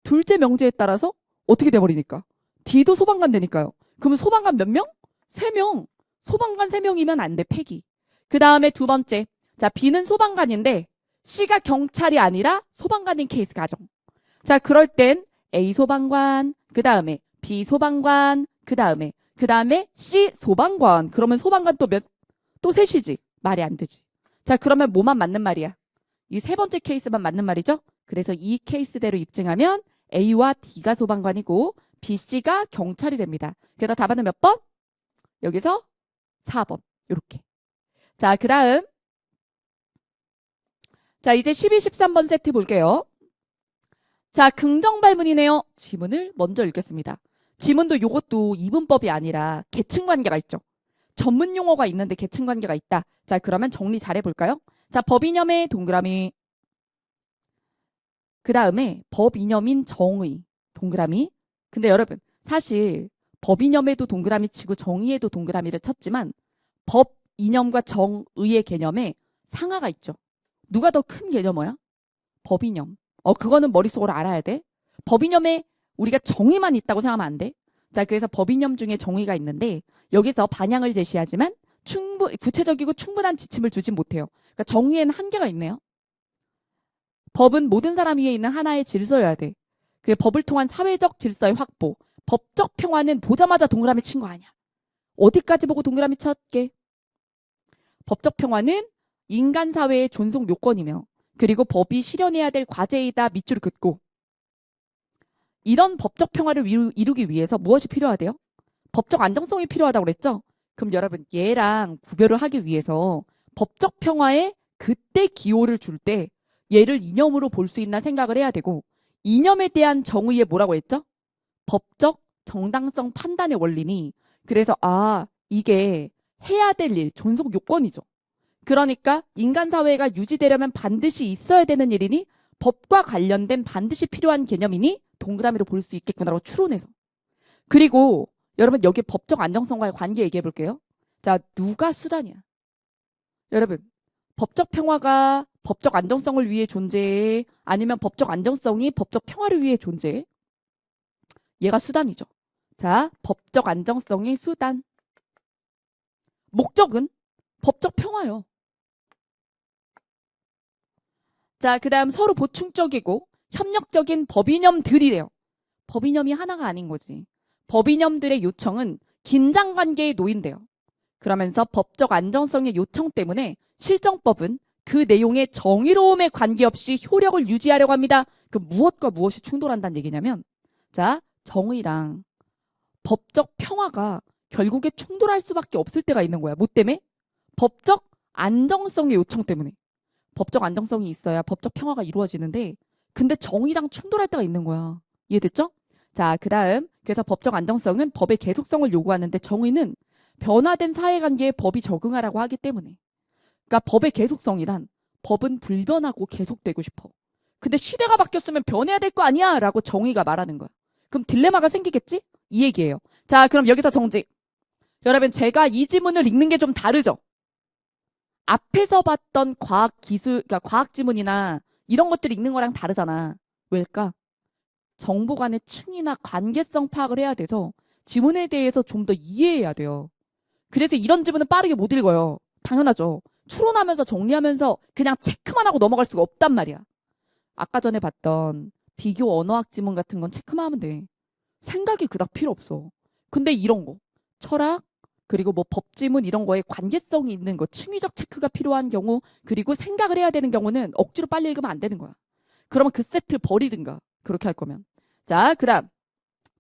둘째 명제에 따라서 어떻게 돼버리니까? D도 소방관 되니까요. 그러면 소방관 몇 명? 3명. 소방관 3명이면 안 돼, 폐기. 그 다음에 두 번째. 자, B는 소방관인데 C가 경찰이 아니라 소방관인 케이스 가정. 자, 그럴 땐 A 소방관, 그 다음에 B 소방관, 그 다음에 C 소방관. 그러면 소방관 또 셋이지. 말이 안 되지. 자, 그러면 뭐만 맞는 말이야? 이 세 번째 케이스만 맞는 말이죠. 그래서 이 케이스대로 입증하면 A와 D가 소방관이고 B, C가 경찰이 됩니다. 그래서 답안은 몇 번? 여기서 4번. 이렇게. 자, 그 다음. 자, 이제 12, 13번 세트 볼게요. 자, 긍정 발문이네요. 지문을 먼저 읽겠습니다. 지문도 요것도 이분법이 아니라 계층 관계가 있죠. 전문 용어가 있는데 계층 관계가 있다. 자, 그러면 정리 잘 해볼까요? 자, 법이념의 동그라미. 그 다음에 법이념인 정의. 동그라미. 근데 여러분, 사실 법이념에도 동그라미 치고 정의에도 동그라미를 쳤지만 법이념과 정의의 개념에 상하가 있죠. 누가 더 큰 개념어야? 법이념. 그거는 머릿속으로 알아야 돼. 법이념에 우리가 정의만 있다고 생각하면 안 돼. 자, 그래서 법이념 중에 정의가 있는데 여기서 반향을 제시하지만 구체적이고 충분한 지침을 주진 못해요. 그러니까 정의에는 한계가 있네요. 법은 모든 사람 위에 있는 하나의 질서여야 돼. 그 법을 통한 사회적 질서의 확보. 법적 평화는 보자마자 동그라미 친 거 아니야. 어디까지 보고 동그라미 쳤게? 법적 평화는 인간 사회의 존속 요건이며 그리고 법이 실현해야 될 과제이다 밑줄을 긋고 이런 법적 평화를 이루기 위해서 무엇이 필요하대요? 법적 안정성이 필요하다고 그랬죠? 그럼 여러분 얘랑 구별을 하기 위해서 법적 평화에 그때 기호를 줄 때 얘를 이념으로 볼 수 있나 생각을 해야 되고 이념에 대한 정의에 뭐라고 했죠? 법적 정당성 판단의 원리니 그래서 이게 해야 될 일, 존속 요건이죠. 그러니까 인간 사회가 유지되려면 반드시 있어야 되는 일이니 법과 관련된 반드시 필요한 개념이니 동그라미로 볼 수 있겠구나라고 추론해서. 그리고 여러분 여기 법적 안정성과의 관계 얘기해 볼게요. 자, 누가 수단이야? 여러분 법적 평화가 법적 안정성을 위해 존재해? 아니면 법적 안정성이 법적 평화를 위해 존재해? 얘가 수단이죠. 자, 법적 안정성이 수단. 목적은 법적 평화요. 자, 그 다음 서로 보충적이고 협력적인 법이념들이래요. 법이념이 하나가 아닌 거지. 법이념들의 요청은 긴장관계에 놓인대요. 그러면서 법적 안정성의 요청 때문에 실정법은 그 내용의 정의로움에 관계없이 효력을 유지하려고 합니다. 그 무엇과 무엇이 충돌한다는 얘기냐면 자, 정의랑 법적 평화가 결국에 충돌할 수밖에 없을 때가 있는 거야. 뭐 때문에? 법적 안정성의 요청 때문에. 법적 안정성이 있어야 법적 평화가 이루어지는데 근데 정의랑 충돌할 때가 있는 거야. 이해됐죠? 자, 그 다음 그래서 법적 안정성은 법의 계속성을 요구하는데 정의는 변화된 사회관계에 법이 적응하라고 하기 때문에 그러니까 법의 계속성이란 법은 불변하고 계속되고 싶어. 근데 시대가 바뀌었으면 변해야 될 거 아니야 라고 정의가 말하는 거야. 그럼 딜레마가 생기겠지? 이 얘기예요. 자, 그럼 여기서 정지. 여러분, 제가 이 지문을 읽는 게 좀 다르죠? 앞에서 봤던 과학 기술, 그러니까 과학 지문이나 이런 것들 읽는 거랑 다르잖아. 왜일까? 정보 간의 층이나 관계성 파악을 해야 돼서 지문에 대해서 좀 더 이해해야 돼요. 그래서 이런 지문은 빠르게 못 읽어요. 당연하죠. 추론하면서 정리하면서 그냥 체크만 하고 넘어갈 수가 없단 말이야. 아까 전에 봤던 비교 언어학 지문 같은 건 체크만 하면 돼. 생각이 그닥 필요 없어. 근데 이런 거, 철학, 그리고 뭐 법지문 이런 거에 관계성이 있는 거, 층위적 체크가 필요한 경우, 그리고 생각을 해야 되는 경우는 억지로 빨리 읽으면 안 되는 거야. 그러면 그 세트를 버리든가. 그렇게 할 거면. 자, 그다음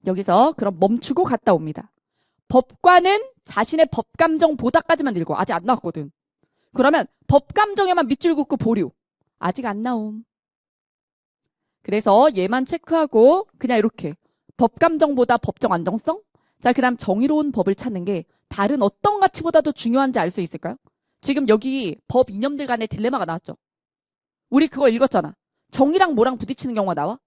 여기서 그럼 멈추고 갔다 옵니다. 법관은 자신의 법감정 보다까지만 읽어. 아직 안 나왔거든. 그러면 법감정에만 밑줄 긋고 보류. 아직 안 나옴. 그래서 얘만 체크하고 그냥 이렇게 법감정보다 법정 안정성? 자, 그 다음 정의로운 법을 찾는 게 다른 어떤 가치보다도 중요한지 알 수 있을까요? 지금 여기 법 이념들 간의 딜레마가 나왔죠. 우리 그거 읽었잖아. 정의랑 뭐랑 부딪히는 경우가 나와?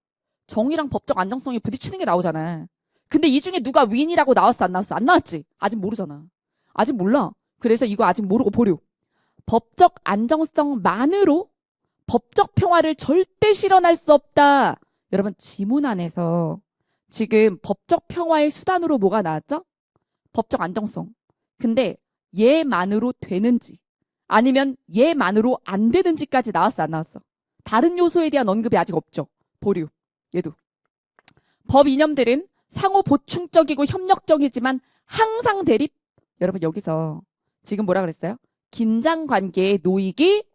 정의랑 법적 안정성이 부딪히는 게 나오잖아. 근데 이 중에 누가 윈이라고 나왔어, 안 나왔어? 안 나왔지? 아직 모르잖아. 아직 몰라. 그래서 이거 아직 모르고 보류. 법적 안정성만으로 법적 평화를 절대 실현할 수 없다. 여러분, 지문 안에서 지금 법적 평화의 수단으로 뭐가 나왔죠? 법적 안정성. 근데 얘만으로 되는지 아니면 얘만으로 안 되는지까지 나왔어, 안 나왔어? 다른 요소에 대한 언급이 아직 없죠. 보류. 얘도. 법 이념들은 상호 보충적이고 협력적이지만 항상 대립. 여러분, 여기서 지금 뭐라 그랬어요? 긴장 관계에 놓이기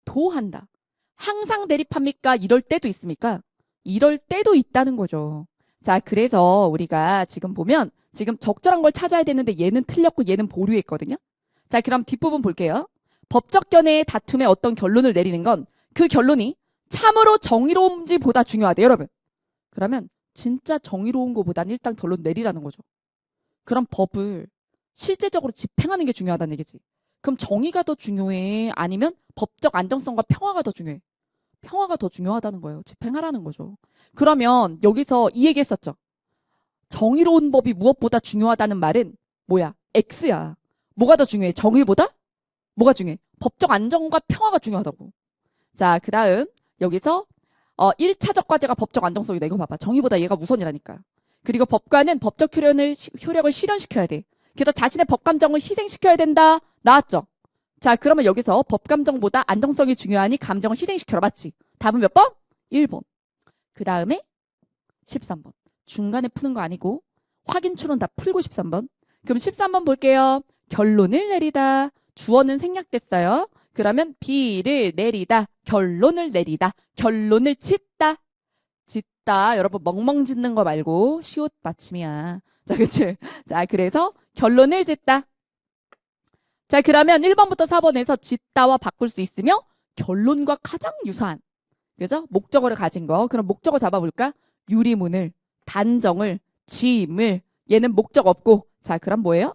도한다. 항상 대립합니까? 이럴 때도 있습니까? 이럴 때도 있다는 거죠. 자, 그래서 우리가 지금 보면 지금 적절한 걸 찾아야 되는데 얘는 틀렸고 얘는 보류했거든요. 자, 그럼 뒷부분 볼게요. 법적 견해의 다툼에 어떤 결론을 내리는 건 그 결론이 참으로 정의로운지보다 중요하대, 여러분. 그러면 진짜 정의로운 것보다는 일단 결론 내리라는 거죠. 그럼 법을 실제적으로 집행하는 게 중요하다는 얘기지. 그럼 정의가 더 중요해? 아니면 법적 안정성과 평화가 더 중요해? 평화가 더 중요하다는 거예요. 집행하라는 거죠. 그러면 여기서 이 얘기 했었죠. 정의로운 법이 무엇보다 중요하다는 말은 뭐야? X야. 뭐가 더 중요해? 정의보다? 뭐가 중요해? 법적 안정과 평화가 중요하다고. 자, 그 다음 여기서 1차적 과제가 법적 안정성이다. 이거 봐봐. 정의보다 얘가 우선이라니까. 그리고 법관은 법적 효력을 실현시켜야 돼. 그래서 자신의 법감정을 희생시켜야 된다. 나왔죠? 자, 그러면 여기서 법감정보다 안정성이 중요하니 감정을 희생시켜라. 맞지? 답은 몇 번? 1번. 그 다음에 13번. 중간에 푸는 거 아니고 확인 추론 다 풀고 13번. 그럼 13번 볼게요. 결론을 내리다. 주어는 생략됐어요. 그러면 B를 내리다. 결론을 내리다. 결론을 짓다. 짓다. 여러분 멍멍 짓는 거 말고 시옷 받침이야. 자, 그치? 자, 그래서 결론을 짓다. 자, 그러면 1번부터 4번에서 짓다와 바꿀 수 있으며 결론과 가장 유사한, 그죠? 목적어를 가진 거. 그럼 목적어 잡아볼까? 유리문을, 단정을, 지임을. 얘는 목적 없고. 자, 그럼 뭐예요?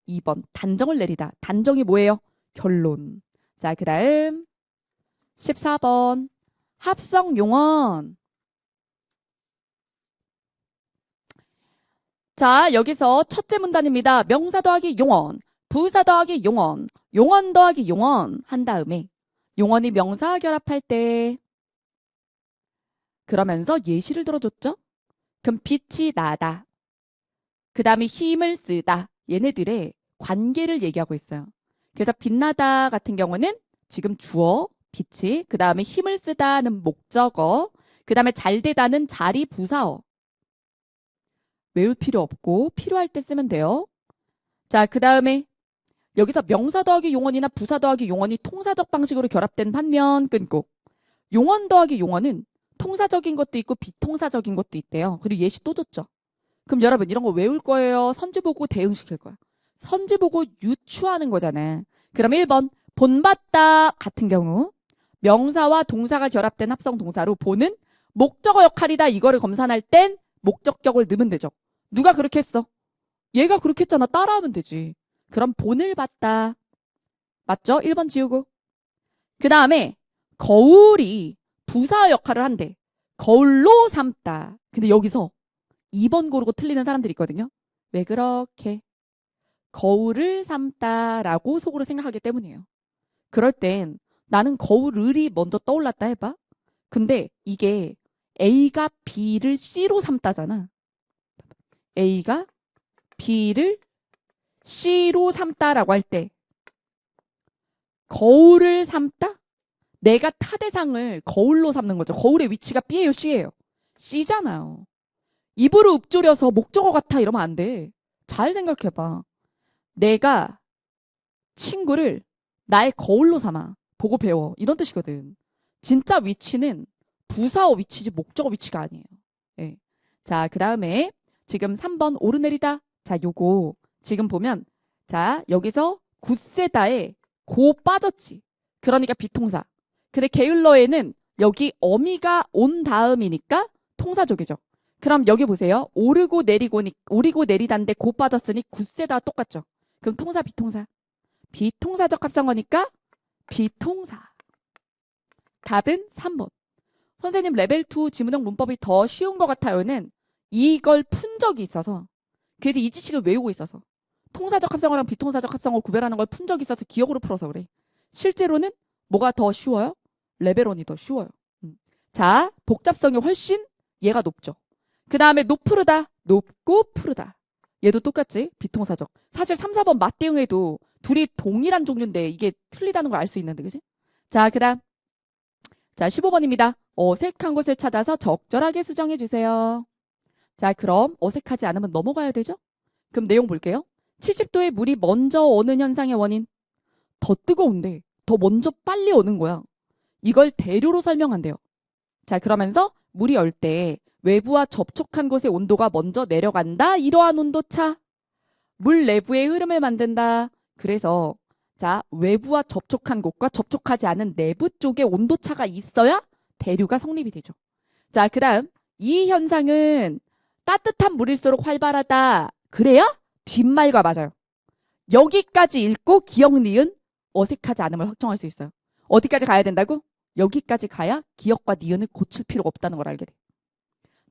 2번. 단정을 내리다. 단정이 뭐예요? 결론. 자, 그 다음 14번. 합성 용언. 자, 여기서 첫째 문단입니다. 명사 더하기 용언, 부사 더하기 용언, 용언 더하기 용언 한 다음에 용언이 명사와 결합할 때 그러면서 예시를 들어줬죠? 그럼 빛이 나다. 그 다음에 힘을 쓰다. 얘네들의 관계를 얘기하고 있어요. 그래서 빛나다 같은 경우는 지금 주어, 빛이, 그 다음에 힘을 쓰다는 목적어, 그 다음에 잘되다는 자리 부사어. 외울 필요 없고 필요할 때 쓰면 돼요. 자, 그 다음에 여기서 명사 더하기 용언이나 부사 더하기 용언이 통사적 방식으로 결합된 반면 끊고 용언 더하기 용언은 통사적인 것도 있고 비통사적인 것도 있대요. 그리고 예시 또 줬죠. 그럼 여러분 이런 거 외울 거예요? 선지 보고 대응시킬 거야? 선지 보고 유추하는 거잖아. 그럼 1번 본받다 같은 경우 명사와 동사가 결합된 합성 동사로 보는 목적어 역할이다. 이거를 검산할 땐 목적격을 넣으면 되죠. 누가 그렇게 했어? 얘가 그렇게 했잖아. 따라하면 되지. 그럼 본을 봤다. 맞죠? 1번 지우고. 그 다음에 거울이 부사 역할을 한대. 거울로 삼다. 근데 여기서 2번 고르고 틀리는 사람들이 있거든요. 왜 그렇게? 거울을 삼다라고 속으로 생각하기 때문이에요. 그럴 땐 나는 거울을이 먼저 떠올랐다 해봐. 근데 이게 A가 B를 C로 삼다잖아. A가 B를 C로 삼다라고 할 때 거울을 삼다? 내가 타대상을 거울로 삼는 거죠. 거울의 위치가 B예요, C예요? C잖아요. 입으로 읊조려서 목적어 같아 이러면 안 돼. 잘 생각해봐. 내가 친구를 나의 거울로 삼아. 보고 배워. 이런 뜻이거든. 진짜 위치는 부사어 위치지 목적어 위치가 아니에요. 예. 자, 그 다음에 지금 3번 오르내리다. 자, 요거 지금 보면 자, 여기서 굳세다에 고 빠졌지. 그러니까 비통사. 근데 게을러에는 여기 어미가 온 다음이니까 통사적이죠. 그럼 여기 보세요. 오르고 내리다인데 고 빠졌으니 굳세다 똑같죠. 그럼 통사 비통사. 비통사적 합성어니까 비통사. 답은 3번. 선생님 레벨 2 지문형 문법이 더 쉬운 것 같아요는 이걸 푼 적이 있어서 그래서 이 지식을 외우고 있어서 통사적 합성어랑 비통사적 합성어 구별하는 걸 푼 적이 있어서 기억으로 풀어서 그래. 실제로는 뭐가 더 쉬워요? 레벨 1이 더 쉬워요. 자, 복잡성이 훨씬 얘가 높죠. 그 다음에 높으르다, 높고 푸르다. 얘도 똑같지? 비통사적. 사실 3, 4번 맞대응해도 둘이 동일한 종류인데 이게 틀리다는 걸 알 수 있는데, 그지? 자, 그 다음. 자, 15번입니다. 어색한 곳을 찾아서 적절하게 수정해 주세요. 자, 그럼 어색하지 않으면 넘어가야 되죠? 그럼 내용 볼게요. 70도의 물이 먼저 오는 현상의 원인. 더 뜨거운데 더 먼저 빨리 오는 거야. 이걸 대류로 설명한대요. 자, 그러면서 물이 얼 때 외부와 접촉한 곳의 온도가 먼저 내려간다. 이러한 온도차. 물 내부의 흐름을 만든다. 그래서 자, 외부와 접촉한 곳과 접촉하지 않은 내부 쪽에 온도차가 있어야 대류가 성립이 되죠. 자, 그 다음 이 현상은 따뜻한 물일수록 활발하다. 그래야 뒷말과 맞아요. 여기까지 읽고 기억, 니은 어색하지 않음을 확정할 수 있어요. 어디까지 가야 된다고? 여기까지 가야 기억과 니은을 고칠 필요가 없다는 걸 알게 돼.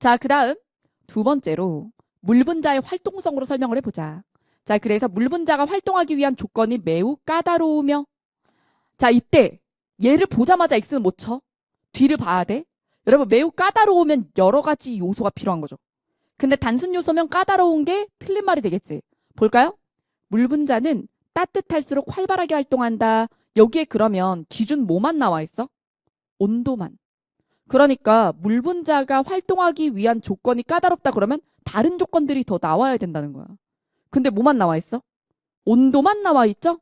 자, 그 다음 두 번째로 물분자의 활동성으로 설명을 해보자. 자, 그래서 물분자가 활동하기 위한 조건이 매우 까다로우며 자, 이때 얘를 보자마자 X는 못 쳐. 뒤를 봐야 돼. 여러분 매우 까다로우면 여러 가지 요소가 필요한 거죠. 근데 단순 요소면 까다로운 게 틀린 말이 되겠지. 볼까요? 물분자는 따뜻할수록 활발하게 활동한다. 여기에 그러면 기준 뭐만 나와 있어? 온도만. 그러니까 물분자가 활동하기 위한 조건이 까다롭다 그러면 다른 조건들이 더 나와야 된다는 거야. 근데 뭐만 나와 있어? 온도만 나와 있죠?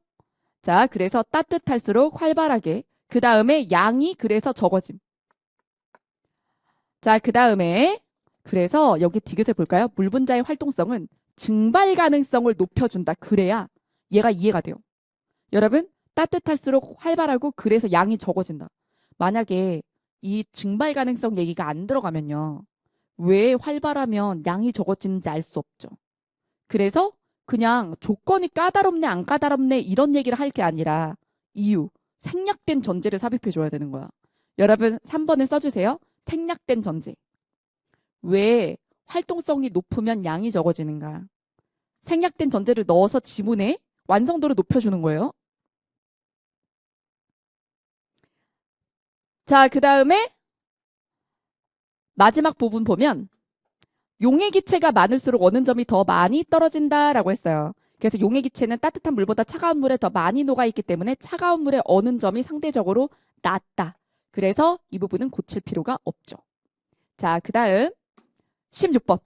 자, 그래서 따뜻할수록 활발하게. 그 다음에 양이 그래서 적어짐. 자, 그 다음에 그래서 여기 디귿을 볼까요? 물분자의 활동성은 증발 가능성을 높여준다. 그래야 얘가 이해가 돼요. 여러분, 따뜻할수록 활발하고 그래서 양이 적어진다. 만약에 이 증발 가능성 얘기가 안 들어가면요. 왜 활발하면 양이 적어지는지 알 수 없죠. 그래서 그냥 조건이 까다롭네 안 까다롭네 이런 얘기를 할 게 아니라 이유, 생략된 전제를 삽입해 줘야 되는 거야. 여러분 3번을 써주세요. 생략된 전제. 왜 활동성이 높으면 양이 적어지는가? 생략된 전제를 넣어서 지문의 완성도를 높여주는 거예요. 자, 그 다음에 마지막 부분 보면 용의 기체가 많을수록 어느 점이 더 많이 떨어진다라고 했어요. 그래서 용의 기체는 따뜻한 물보다 차가운 물에 더 많이 녹아있기 때문에 차가운 물에 어는 점이 상대적으로 낮다. 그래서 이 부분은 고칠 필요가 없죠. 자, 그 다음 16번.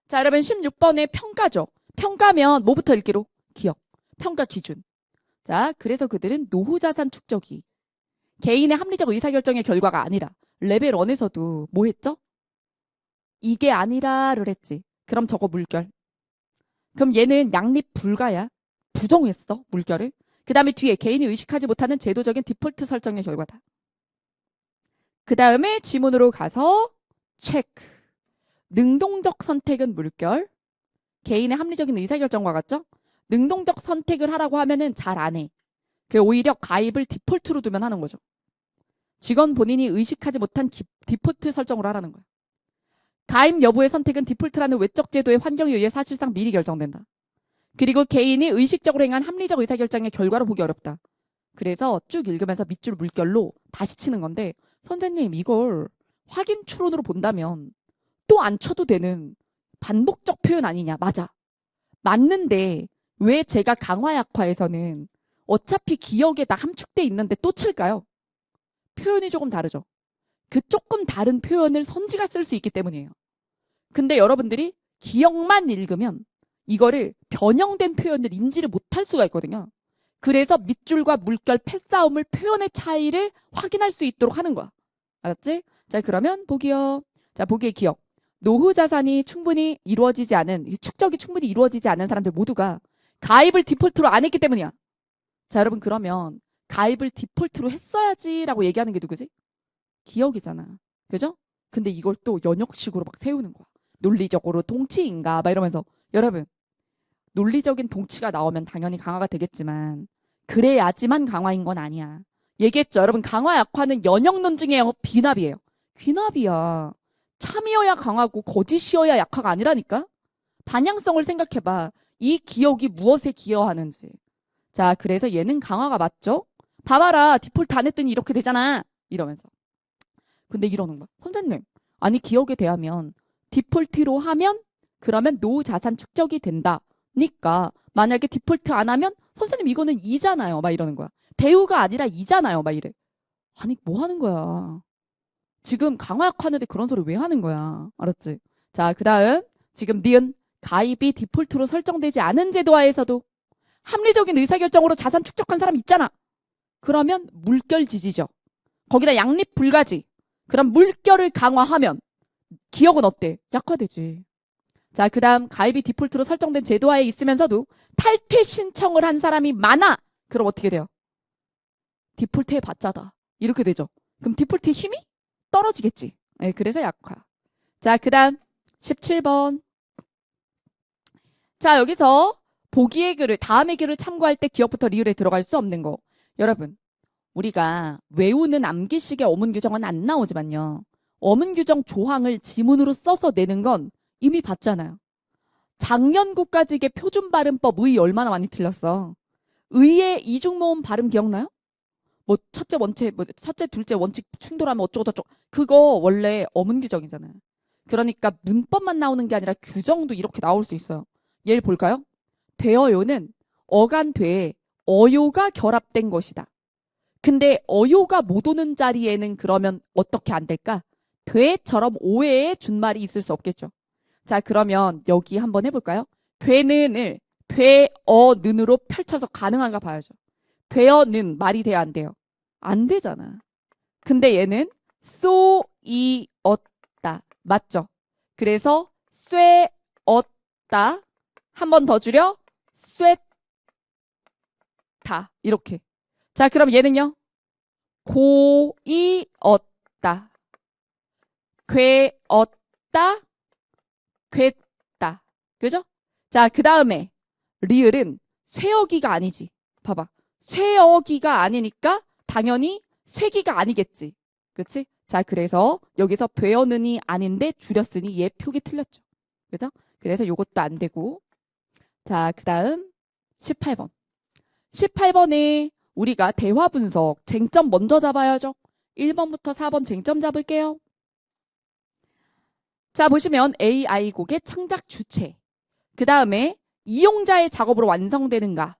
자, 여러분 16번의 평가죠. 평가면 뭐부터 읽기로? 기억. 평가 기준. 자, 그래서 그들은 노후자산 축적이 개인의 합리적 의사결정의 결과가 아니라 레벨 1에서도 뭐 했죠? 이게 아니라를 했지. 그럼 저거 물결. 그럼 얘는 양립 불가야. 부정했어, 물결을. 그 다음에 뒤에 개인이 의식하지 못하는 제도적인 디폴트 설정의 결과다. 그 다음에 지문으로 가서 체크. 능동적 선택은 물결. 개인의 합리적인 의사결정과 같죠? 능동적 선택을 하라고 하면은 잘 안 해. 오히려 가입을 디폴트로 두면 하는 거죠. 직원 본인이 의식하지 못한 디폴트 설정으로 하라는 거야. 가입 여부의 선택은 디폴트라는 외적 제도의 환경에 의해 사실상 미리 결정된다. 그리고 개인이 의식적으로 행한 합리적 의사결정의 결과로 보기 어렵다. 그래서 쭉 읽으면서 밑줄 물결로 다시 치는 건데, 선생님 이걸 확인 추론으로 본다면 또 안 쳐도 되는 반복적 표현 아니냐. 맞아. 맞는데 왜 제가 강화 약화에서는 어차피 기억에 다 함축돼 있는데 또 칠까요? 표현이 조금 다르죠. 그 조금 다른 표현을 선지가 쓸 수 있기 때문이에요. 근데 여러분들이 기억만 읽으면 이거를 변형된 표현을 인지를 못할 수가 있거든요. 그래서 밑줄과 물결, 패싸움을 표현의 차이를 확인할 수 있도록 하는 거야. 알았지? 자, 그러면 보기요. 자, 보기의 기억. 노후 자산이 충분히 이루어지지 않은, 축적이 충분히 이루어지지 않은 사람들 모두가 가입을 디폴트로 안 했기 때문이야. 자, 여러분 그러면 가입을 디폴트로 했어야지라고 얘기하는 게 누구지? 기억이잖아. 그죠? 근데 이걸 또 연역식으로 막 세우는 거야. 논리적으로 동치인가? 막 이러면서. 여러분, 논리적인 동치가 나오면 당연히 강화가 되겠지만 그래야지만 강화인 건 아니야. 얘기했죠. 여러분, 강화 약화는 연역론 중에 비납이에요. 귀납이야. 참이어야 강하고 거짓이어야 약화가 아니라니까? 반향성을 생각해봐. 이 기억이 무엇에 기여하는지. 자, 그래서 얘는 강화가 맞죠? 봐봐라. 디폴트 안 했더니 이렇게 되잖아. 이러면서. 근데 이러는 거야. 선생님, 아니 기억에 대하면 디폴트로 하면 그러면 노후 자산 축적이 된다니까 만약에 디폴트 안 하면 선생님 이거는 이잖아요. 막 이러는 거야. 대우가 아니라 이잖아요. 막 이래. 아니 뭐 하는 거야. 지금 강화약하는데 그런 소리 왜 하는 거야. 알았지? 자, 그 다음 지금 니은 가입이 디폴트로 설정되지 않은 제도하에서도 합리적인 의사결정으로 자산 축적한 사람 있잖아. 그러면 물결 지지죠. 거기다 양립 불가지. 그럼 물결을 강화하면 기억은 어때? 약화되지. 자, 그 다음 가입이 디폴트로 설정된 제도하에 있으면서도 탈퇴 신청을 한 사람이 많아. 그럼 어떻게 돼요? 디폴트의 받자다. 이렇게 되죠. 그럼 디폴트의 힘이 떨어지겠지. 네, 그래서 약화. 자, 그 다음 17번. 자, 여기서 보기의 글을 다음의 글을 참고할 때 기억부터 리을에 들어갈 수 없는 거. 여러분, 우리가 외우는 암기식의 어문 규정은 안 나오지만요. 어문 규정 조항을 지문으로 써서 내는 건 이미 봤잖아요. 작년 국가직의 표준 발음법 의 얼마나 많이 틀렸어. 의의 이중모음 발음 기억나요? 뭐 첫째 원칙, 뭐 첫째 둘째 원칙 충돌하면 어쩌고 저쩌고. 그거 원래 어문 규정이잖아요. 그러니까 문법만 나오는 게 아니라 규정도 이렇게 나올 수 있어요. 예를 볼까요? 되어요는 어간되에 어요가 결합된 것이다. 근데 어요가 못 오는 자리에는 그러면 어떻게 안 될까? 되처럼 오해의 준말이 있을 수 없겠죠. 자, 그러면 여기 한번 해볼까요? 되는을 되어는으로 펼쳐서 가능한가 봐야죠. 되어는 말이 돼야 안 돼요? 안 되잖아. 근데 얘는 쏘이었다. 맞죠? 그래서 쇠었다. 한 번 더 줄여 쇠다. 이렇게. 자, 그럼 얘는요? 고이었다. 괴었다. 괴다. 그죠? 자, 그 다음에 리을은 쇠어기가 아니지. 봐봐. 쇠어기가 아니니까 당연히 쇠기가 아니겠지. 그치? 자, 그래서 여기서 되어는이 아닌데 줄였으니 얘 표기 틀렸죠. 그죠? 그래서 요것도 안 되고. 자, 그 다음 18번. 18번에 우리가 대화 분석, 쟁점 먼저 잡아야죠. 1번부터 4번 쟁점 잡을게요. 자, 보시면 AI 곡의 창작 주체. 그 다음에 이용자의 작업으로 완성되는가.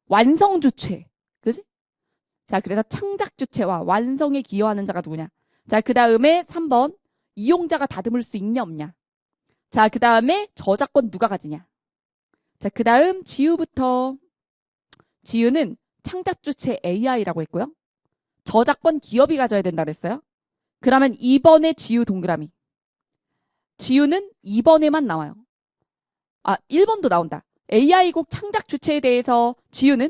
완성 주체. 그지? 자, 그래서 창작 주체와 완성에 기여하는 자가 누구냐. 자, 그 다음에 3번. 이용자가 다듬을 수 있냐 없냐. 자, 그 다음에 저작권 누가 가지냐. 자, 그 다음 지우부터. 지우는 창작 주체 AI라고 했고요. 저작권 기업이 가져야 된다 그랬어요. 그러면 2번에 지우 동그라미. 지우는 2번에만 나와요. 아, 1번도 나온다. AI 곡 창작 주체에 대해서 지우는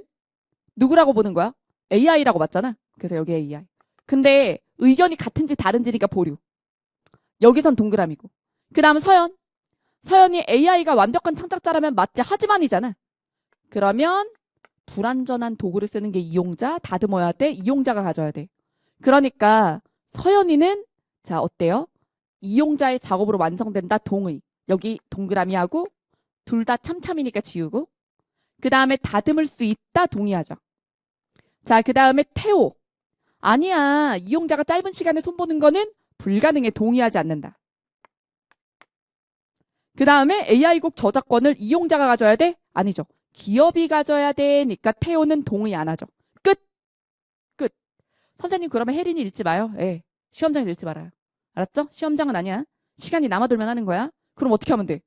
누구라고 보는 거야? AI라고 맞잖아. 그래서 여기 AI. 근데 의견이 같은지 다른지니까 보류. 여기선 동그라미고. 그 다음 서연. 서연이 AI가 완벽한 창작자라면 맞지. 하지만이잖아. 그러면 불완전한 도구를 쓰는 게 이용자, 다듬어야 돼, 이용자가 가져야 돼. 그러니까 서연이는 자 어때요? 이용자의 작업으로 완성된다 동의. 여기 동그라미하고 둘 다 참참이니까 지우고 그 다음에 다듬을 수 있다 동의하죠. 자, 그 다음에 태호. 아니야. 이용자가 짧은 시간에 손보는 거는 불가능해. 동의하지 않는다. 그 다음에 AI곡 저작권을 이용자가 가져야 돼? 아니죠. 기업이 가져야 되니까 태호는 동의 안 하죠. 끝. 끝. 선생님 그러면 혜린이 읽지 마요. 예. 시험장에서 읽지 말아요. 알았죠? 시험장은 아니야. 시간이 남아돌면 하는 거야. 그럼 어떻게 하면 돼?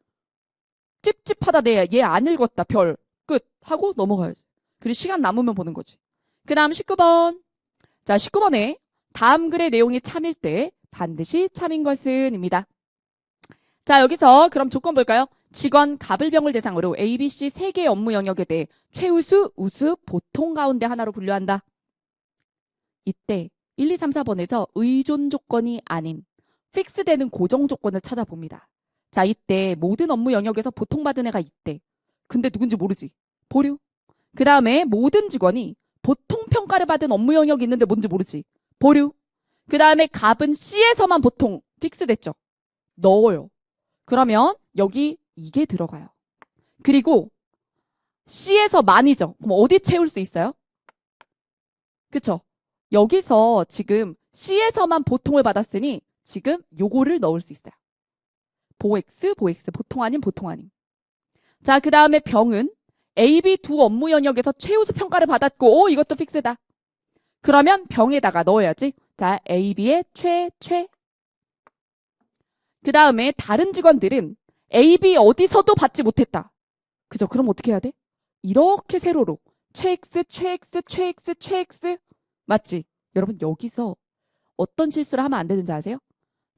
찝찝하다. 얘 안 읽었다. 별. 끝. 하고 넘어가야지. 그리고 시간 남으면 보는 거지. 그 다음 19번. 자, 19번에 다음 글의 내용이 참일 때 반드시 참인 것은 입니다. 자, 여기서 그럼 조건 볼까요? 직원 갑을병을 대상으로 A, B, C 3개의 업무 영역에 대해 최우수, 우수, 보통 가운데 하나로 분류한다. 이때 1, 2, 3, 4번에서 의존 조건이 아닌 픽스되는 고정 조건을 찾아봅니다. 자, 이때 모든 업무 영역에서 보통 받은 애가 있대. 근데 누군지 모르지. 보류. 그 다음에 모든 직원이 보통 평가를 받은 업무 영역이 있는데 뭔지 모르지. 보류. 그 다음에 갑은 C에서만 보통 픽스됐죠. 넣어요. 그러면 여기 이게 들어가요. 그리고 C에서 만이죠. 그럼 어디 채울 수 있어요? 그쵸? 여기서 지금 C에서만 보통을 받았으니 지금 요거를 넣을 수 있어요. 보X, 보X, 보통 아닌, 보통 아닌. 자, 그 다음에 병은 A, B 두 업무 영역에서 최우수 평가를 받았고 이것도 픽스다. 그러면 병에다가 넣어야지. 자, A, B의 최. 그 다음에 다른 직원들은 A, B 어디서도 받지 못했다. 그죠? 그럼 어떻게 해야 돼? 이렇게 세로로 최X, 최X, 최X, 최X 맞지? 여러분 여기서 어떤 실수를 하면 안 되는지 아세요?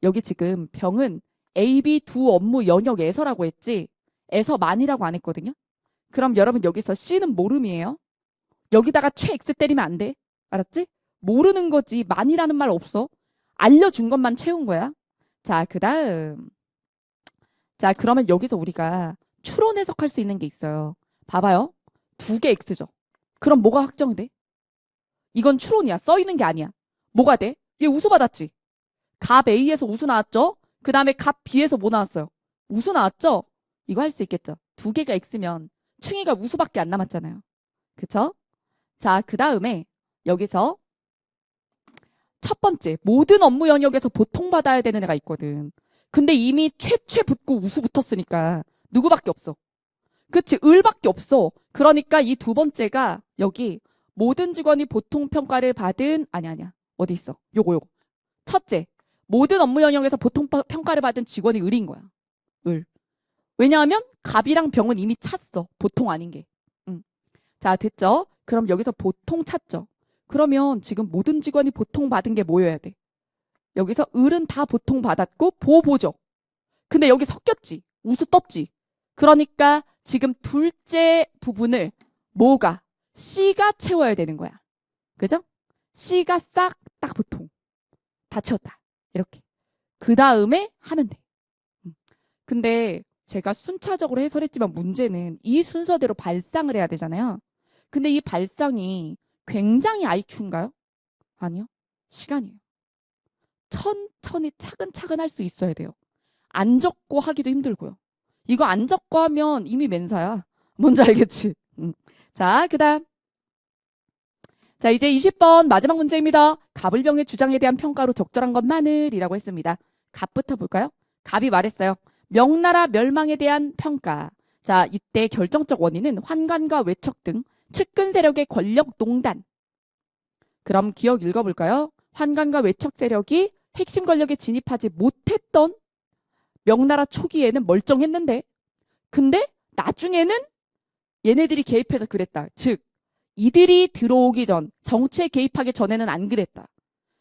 여기 지금 병은 A, B 두 업무 영역에서라고 했지 에서만이라고 안 했거든요. 그럼 여러분 여기서 C는 모름이에요. 여기다가 최X 때리면 안 돼. 알았지? 모르는 거지. 만이라는 말 없어. 알려준 것만 채운 거야. 자, 그 다음. 자, 그러면 여기서 우리가 추론 해석할 수 있는 게 있어요. 봐봐요. 2개 X죠. 그럼 뭐가 확정이 돼? 이건 추론이야. 써 있는 게 아니야. 뭐가 돼? 얘 우수 받았지. 갑 A에서 우수 나왔죠? 그 다음에 갑 B에서 뭐 나왔어요? 우수 나왔죠? 이거 할 수 있겠죠. 2개가 X면 층위가 우수밖에 안 남았잖아요. 그쵸? 자, 그 다음에 여기서 첫 번째, 모든 업무 영역에서 보통 받아야 되는 애가 있거든. 근데 이미 최 붙고 우수 붙었으니까 누구밖에 없어. 그치? 을밖에 없어. 그러니까 이 두 번째가 여기 모든 직원이 보통 평가를 받은 아니야. 어디 있어? 요거. 첫째, 모든 업무 영역에서 보통 평가를 받은 직원이 을인 거야. 을. 왜냐하면 갑이랑 병은 이미 찼어. 보통 아닌 게. 자, 됐죠? 그럼 여기서 보통 찾죠. 그러면 지금 모든 직원이 보통 받은 게 뭐여야 돼? 여기서 을은 다 보통 받았고 보죠. 근데 여기 섞였지. 우수 떴지. 그러니까 지금 둘째 부분을 뭐가? C가 채워야 되는 거야. 그죠? C가 싹 딱 보통. 다 채웠다. 이렇게. 그 다음에 하면 돼. 근데 제가 순차적으로 해설했지만 문제는 이 순서대로 발상을 해야 되잖아요. 근데 이 발상이 굉장히 IQ인가요? 아니요. 시간이에요. 천천히 차근차근 할 수 있어야 돼요. 안 적고 하기도 힘들고요. 이거 안 적고 하면 이미 맨사야. 뭔지 알겠지? 자, 그 다음. 자, 이제 20번 마지막 문제입니다. 갑을병의 주장에 대한 평가로 적절한 것만을이라고 했습니다. 갑부터 볼까요? 갑이 말했어요. 명나라 멸망에 대한 평가. 자, 이때 결정적 원인은 환관과 외척 등 측근 세력의 권력 농단. 그럼 기억 읽어볼까요? 환관과 외척 세력이 핵심 권력에 진입하지 못했던 명나라 초기에는 멀쩡했는데 근데 나중에는 얘네들이 개입해서 그랬다. 즉 이들이 들어오기 전 정치에 개입하기 전에는 안 그랬다.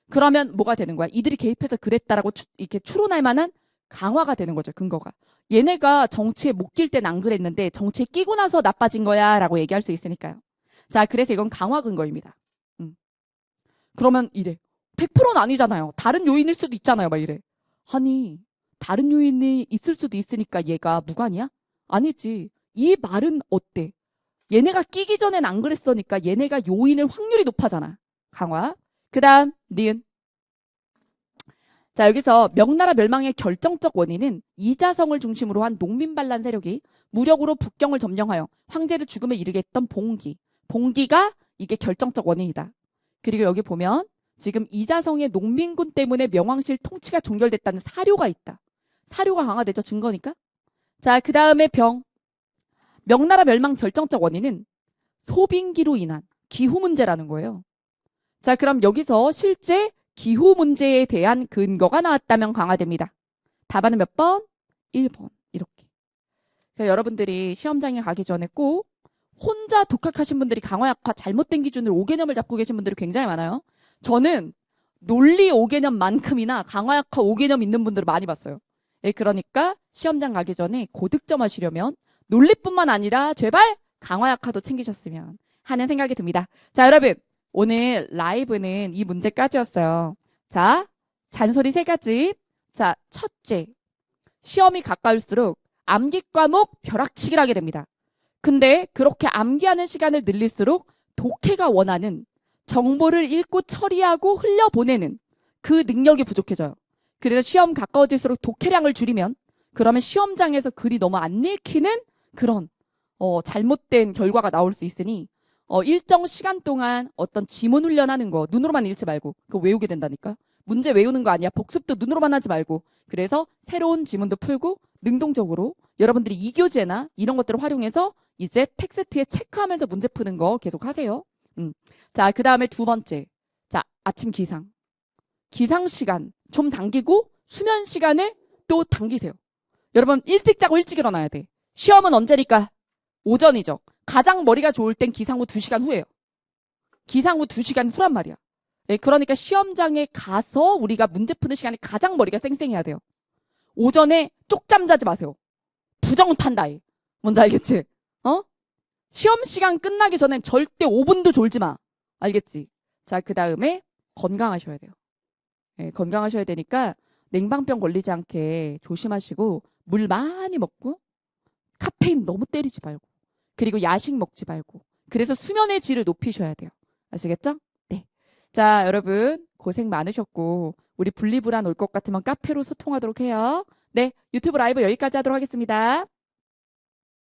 그러면 뭐가 되는 거야? 이들이 개입해서 그랬다라고 이렇게 추론할 만한 강화가 되는 거죠. 근거가. 얘네가 정치에 못 낄 땐 안 그랬는데 정치에 끼고 나서 나빠진 거야 라고 얘기할 수 있으니까요. 자, 그래서 이건 강화 근거입니다. 그러면 이래. 100%는 아니잖아요. 다른 요인일 수도 있잖아요. 막 이래. 아니 다른 요인이 있을 수도 있으니까 얘가 무관이야? 아니지. 이 말은 어때? 얘네가 끼기 전엔 안 그랬으니까 얘네가 요인일 확률이 높아잖아. 강화. 그 다음 니은. 자, 여기서 명나라 멸망의 결정적 원인은 이자성을 중심으로 한 농민 반란 세력이 무력으로 북경을 점령하여 황제를 죽음에 이르게 했던 봉기. 봉기가 이게 결정적 원인이다. 그리고 여기 보면 지금 이자성의 농민군 때문에 명왕실 통치가 종결됐다는 사료가 있다. 사료가 강화되죠. 증거니까. 자, 그 다음에 병. 명나라 멸망 결정적 원인은 소빙기로 인한 기후 문제라는 거예요. 자, 그럼 여기서 실제 기후 문제에 대한 근거가 나왔다면 강화됩니다. 답안은 몇 번? 1번. 이렇게. 그러니까 여러분들이 시험장에 가기 전에 꼭 혼자 독학하신 분들이 강화약화 잘못된 기준으로 5개념을 잡고 계신 분들이 굉장히 많아요. 저는 논리 5개념만큼이나 강화약화 5개념 있는 분들을 많이 봤어요. 예, 그러니까 시험장 가기 전에 고득점 하시려면 논리뿐만 아니라 제발 강화약화도 챙기셨으면 하는 생각이 듭니다. 자, 여러분. 오늘 라이브는 이 문제까지였어요. 자, 잔소리 3가지. 자, 첫째. 시험이 가까울수록 암기 과목 벼락치기를 하게 됩니다. 근데 그렇게 암기하는 시간을 늘릴수록 독해가 원하는 정보를 읽고 처리하고 흘려보내는 그 능력이 부족해져요. 그래서 시험 가까워질수록 독해량을 줄이면 그러면 시험장에서 글이 너무 안 읽히는 그런 잘못된 결과가 나올 수 있으니 일정 시간 동안 어떤 지문 훈련하는 거 눈으로만 읽지 말고 그거 외우게 된다니까. 문제 외우는 거 아니야. 복습도 눈으로만 하지 말고. 그래서 새로운 지문도 풀고 능동적으로 여러분들이 2교재나 이런 것들을 활용해서 이제 텍스트에 체크하면서 문제 푸는 거 계속 하세요. 자, 그 다음에 2번째. 자, 아침 기상. 기상 시간 좀 당기고 수면 시간을 또 당기세요. 여러분 일찍 자고 일찍 일어나야 돼. 시험은 언제니까? 오전이죠. 가장 머리가 좋을 땐 기상 후 2시간 후예요. 기상 후 2시간 후란 말이야. 네, 그러니까 시험장에 가서 우리가 문제 푸는 시간에 가장 머리가 쌩쌩해야 돼요. 오전에 쪽잠 자지 마세요. 부정 탄다이. 뭔지 알겠지? 시험 시간 끝나기 전엔 절대 5분도 졸지 마. 알겠지? 자, 그 다음에 건강하셔야 돼요. 네, 건강하셔야 되니까 냉방병 걸리지 않게 조심하시고 물 많이 먹고 카페인 너무 때리지 말고 그리고 야식 먹지 말고 그래서 수면의 질을 높이셔야 돼요. 아시겠죠? 네. 자, 여러분 고생 많으셨고 우리 분리불안 올 것 같으면 카페로 소통하도록 해요. 네, 유튜브 라이브 여기까지 하도록 하겠습니다.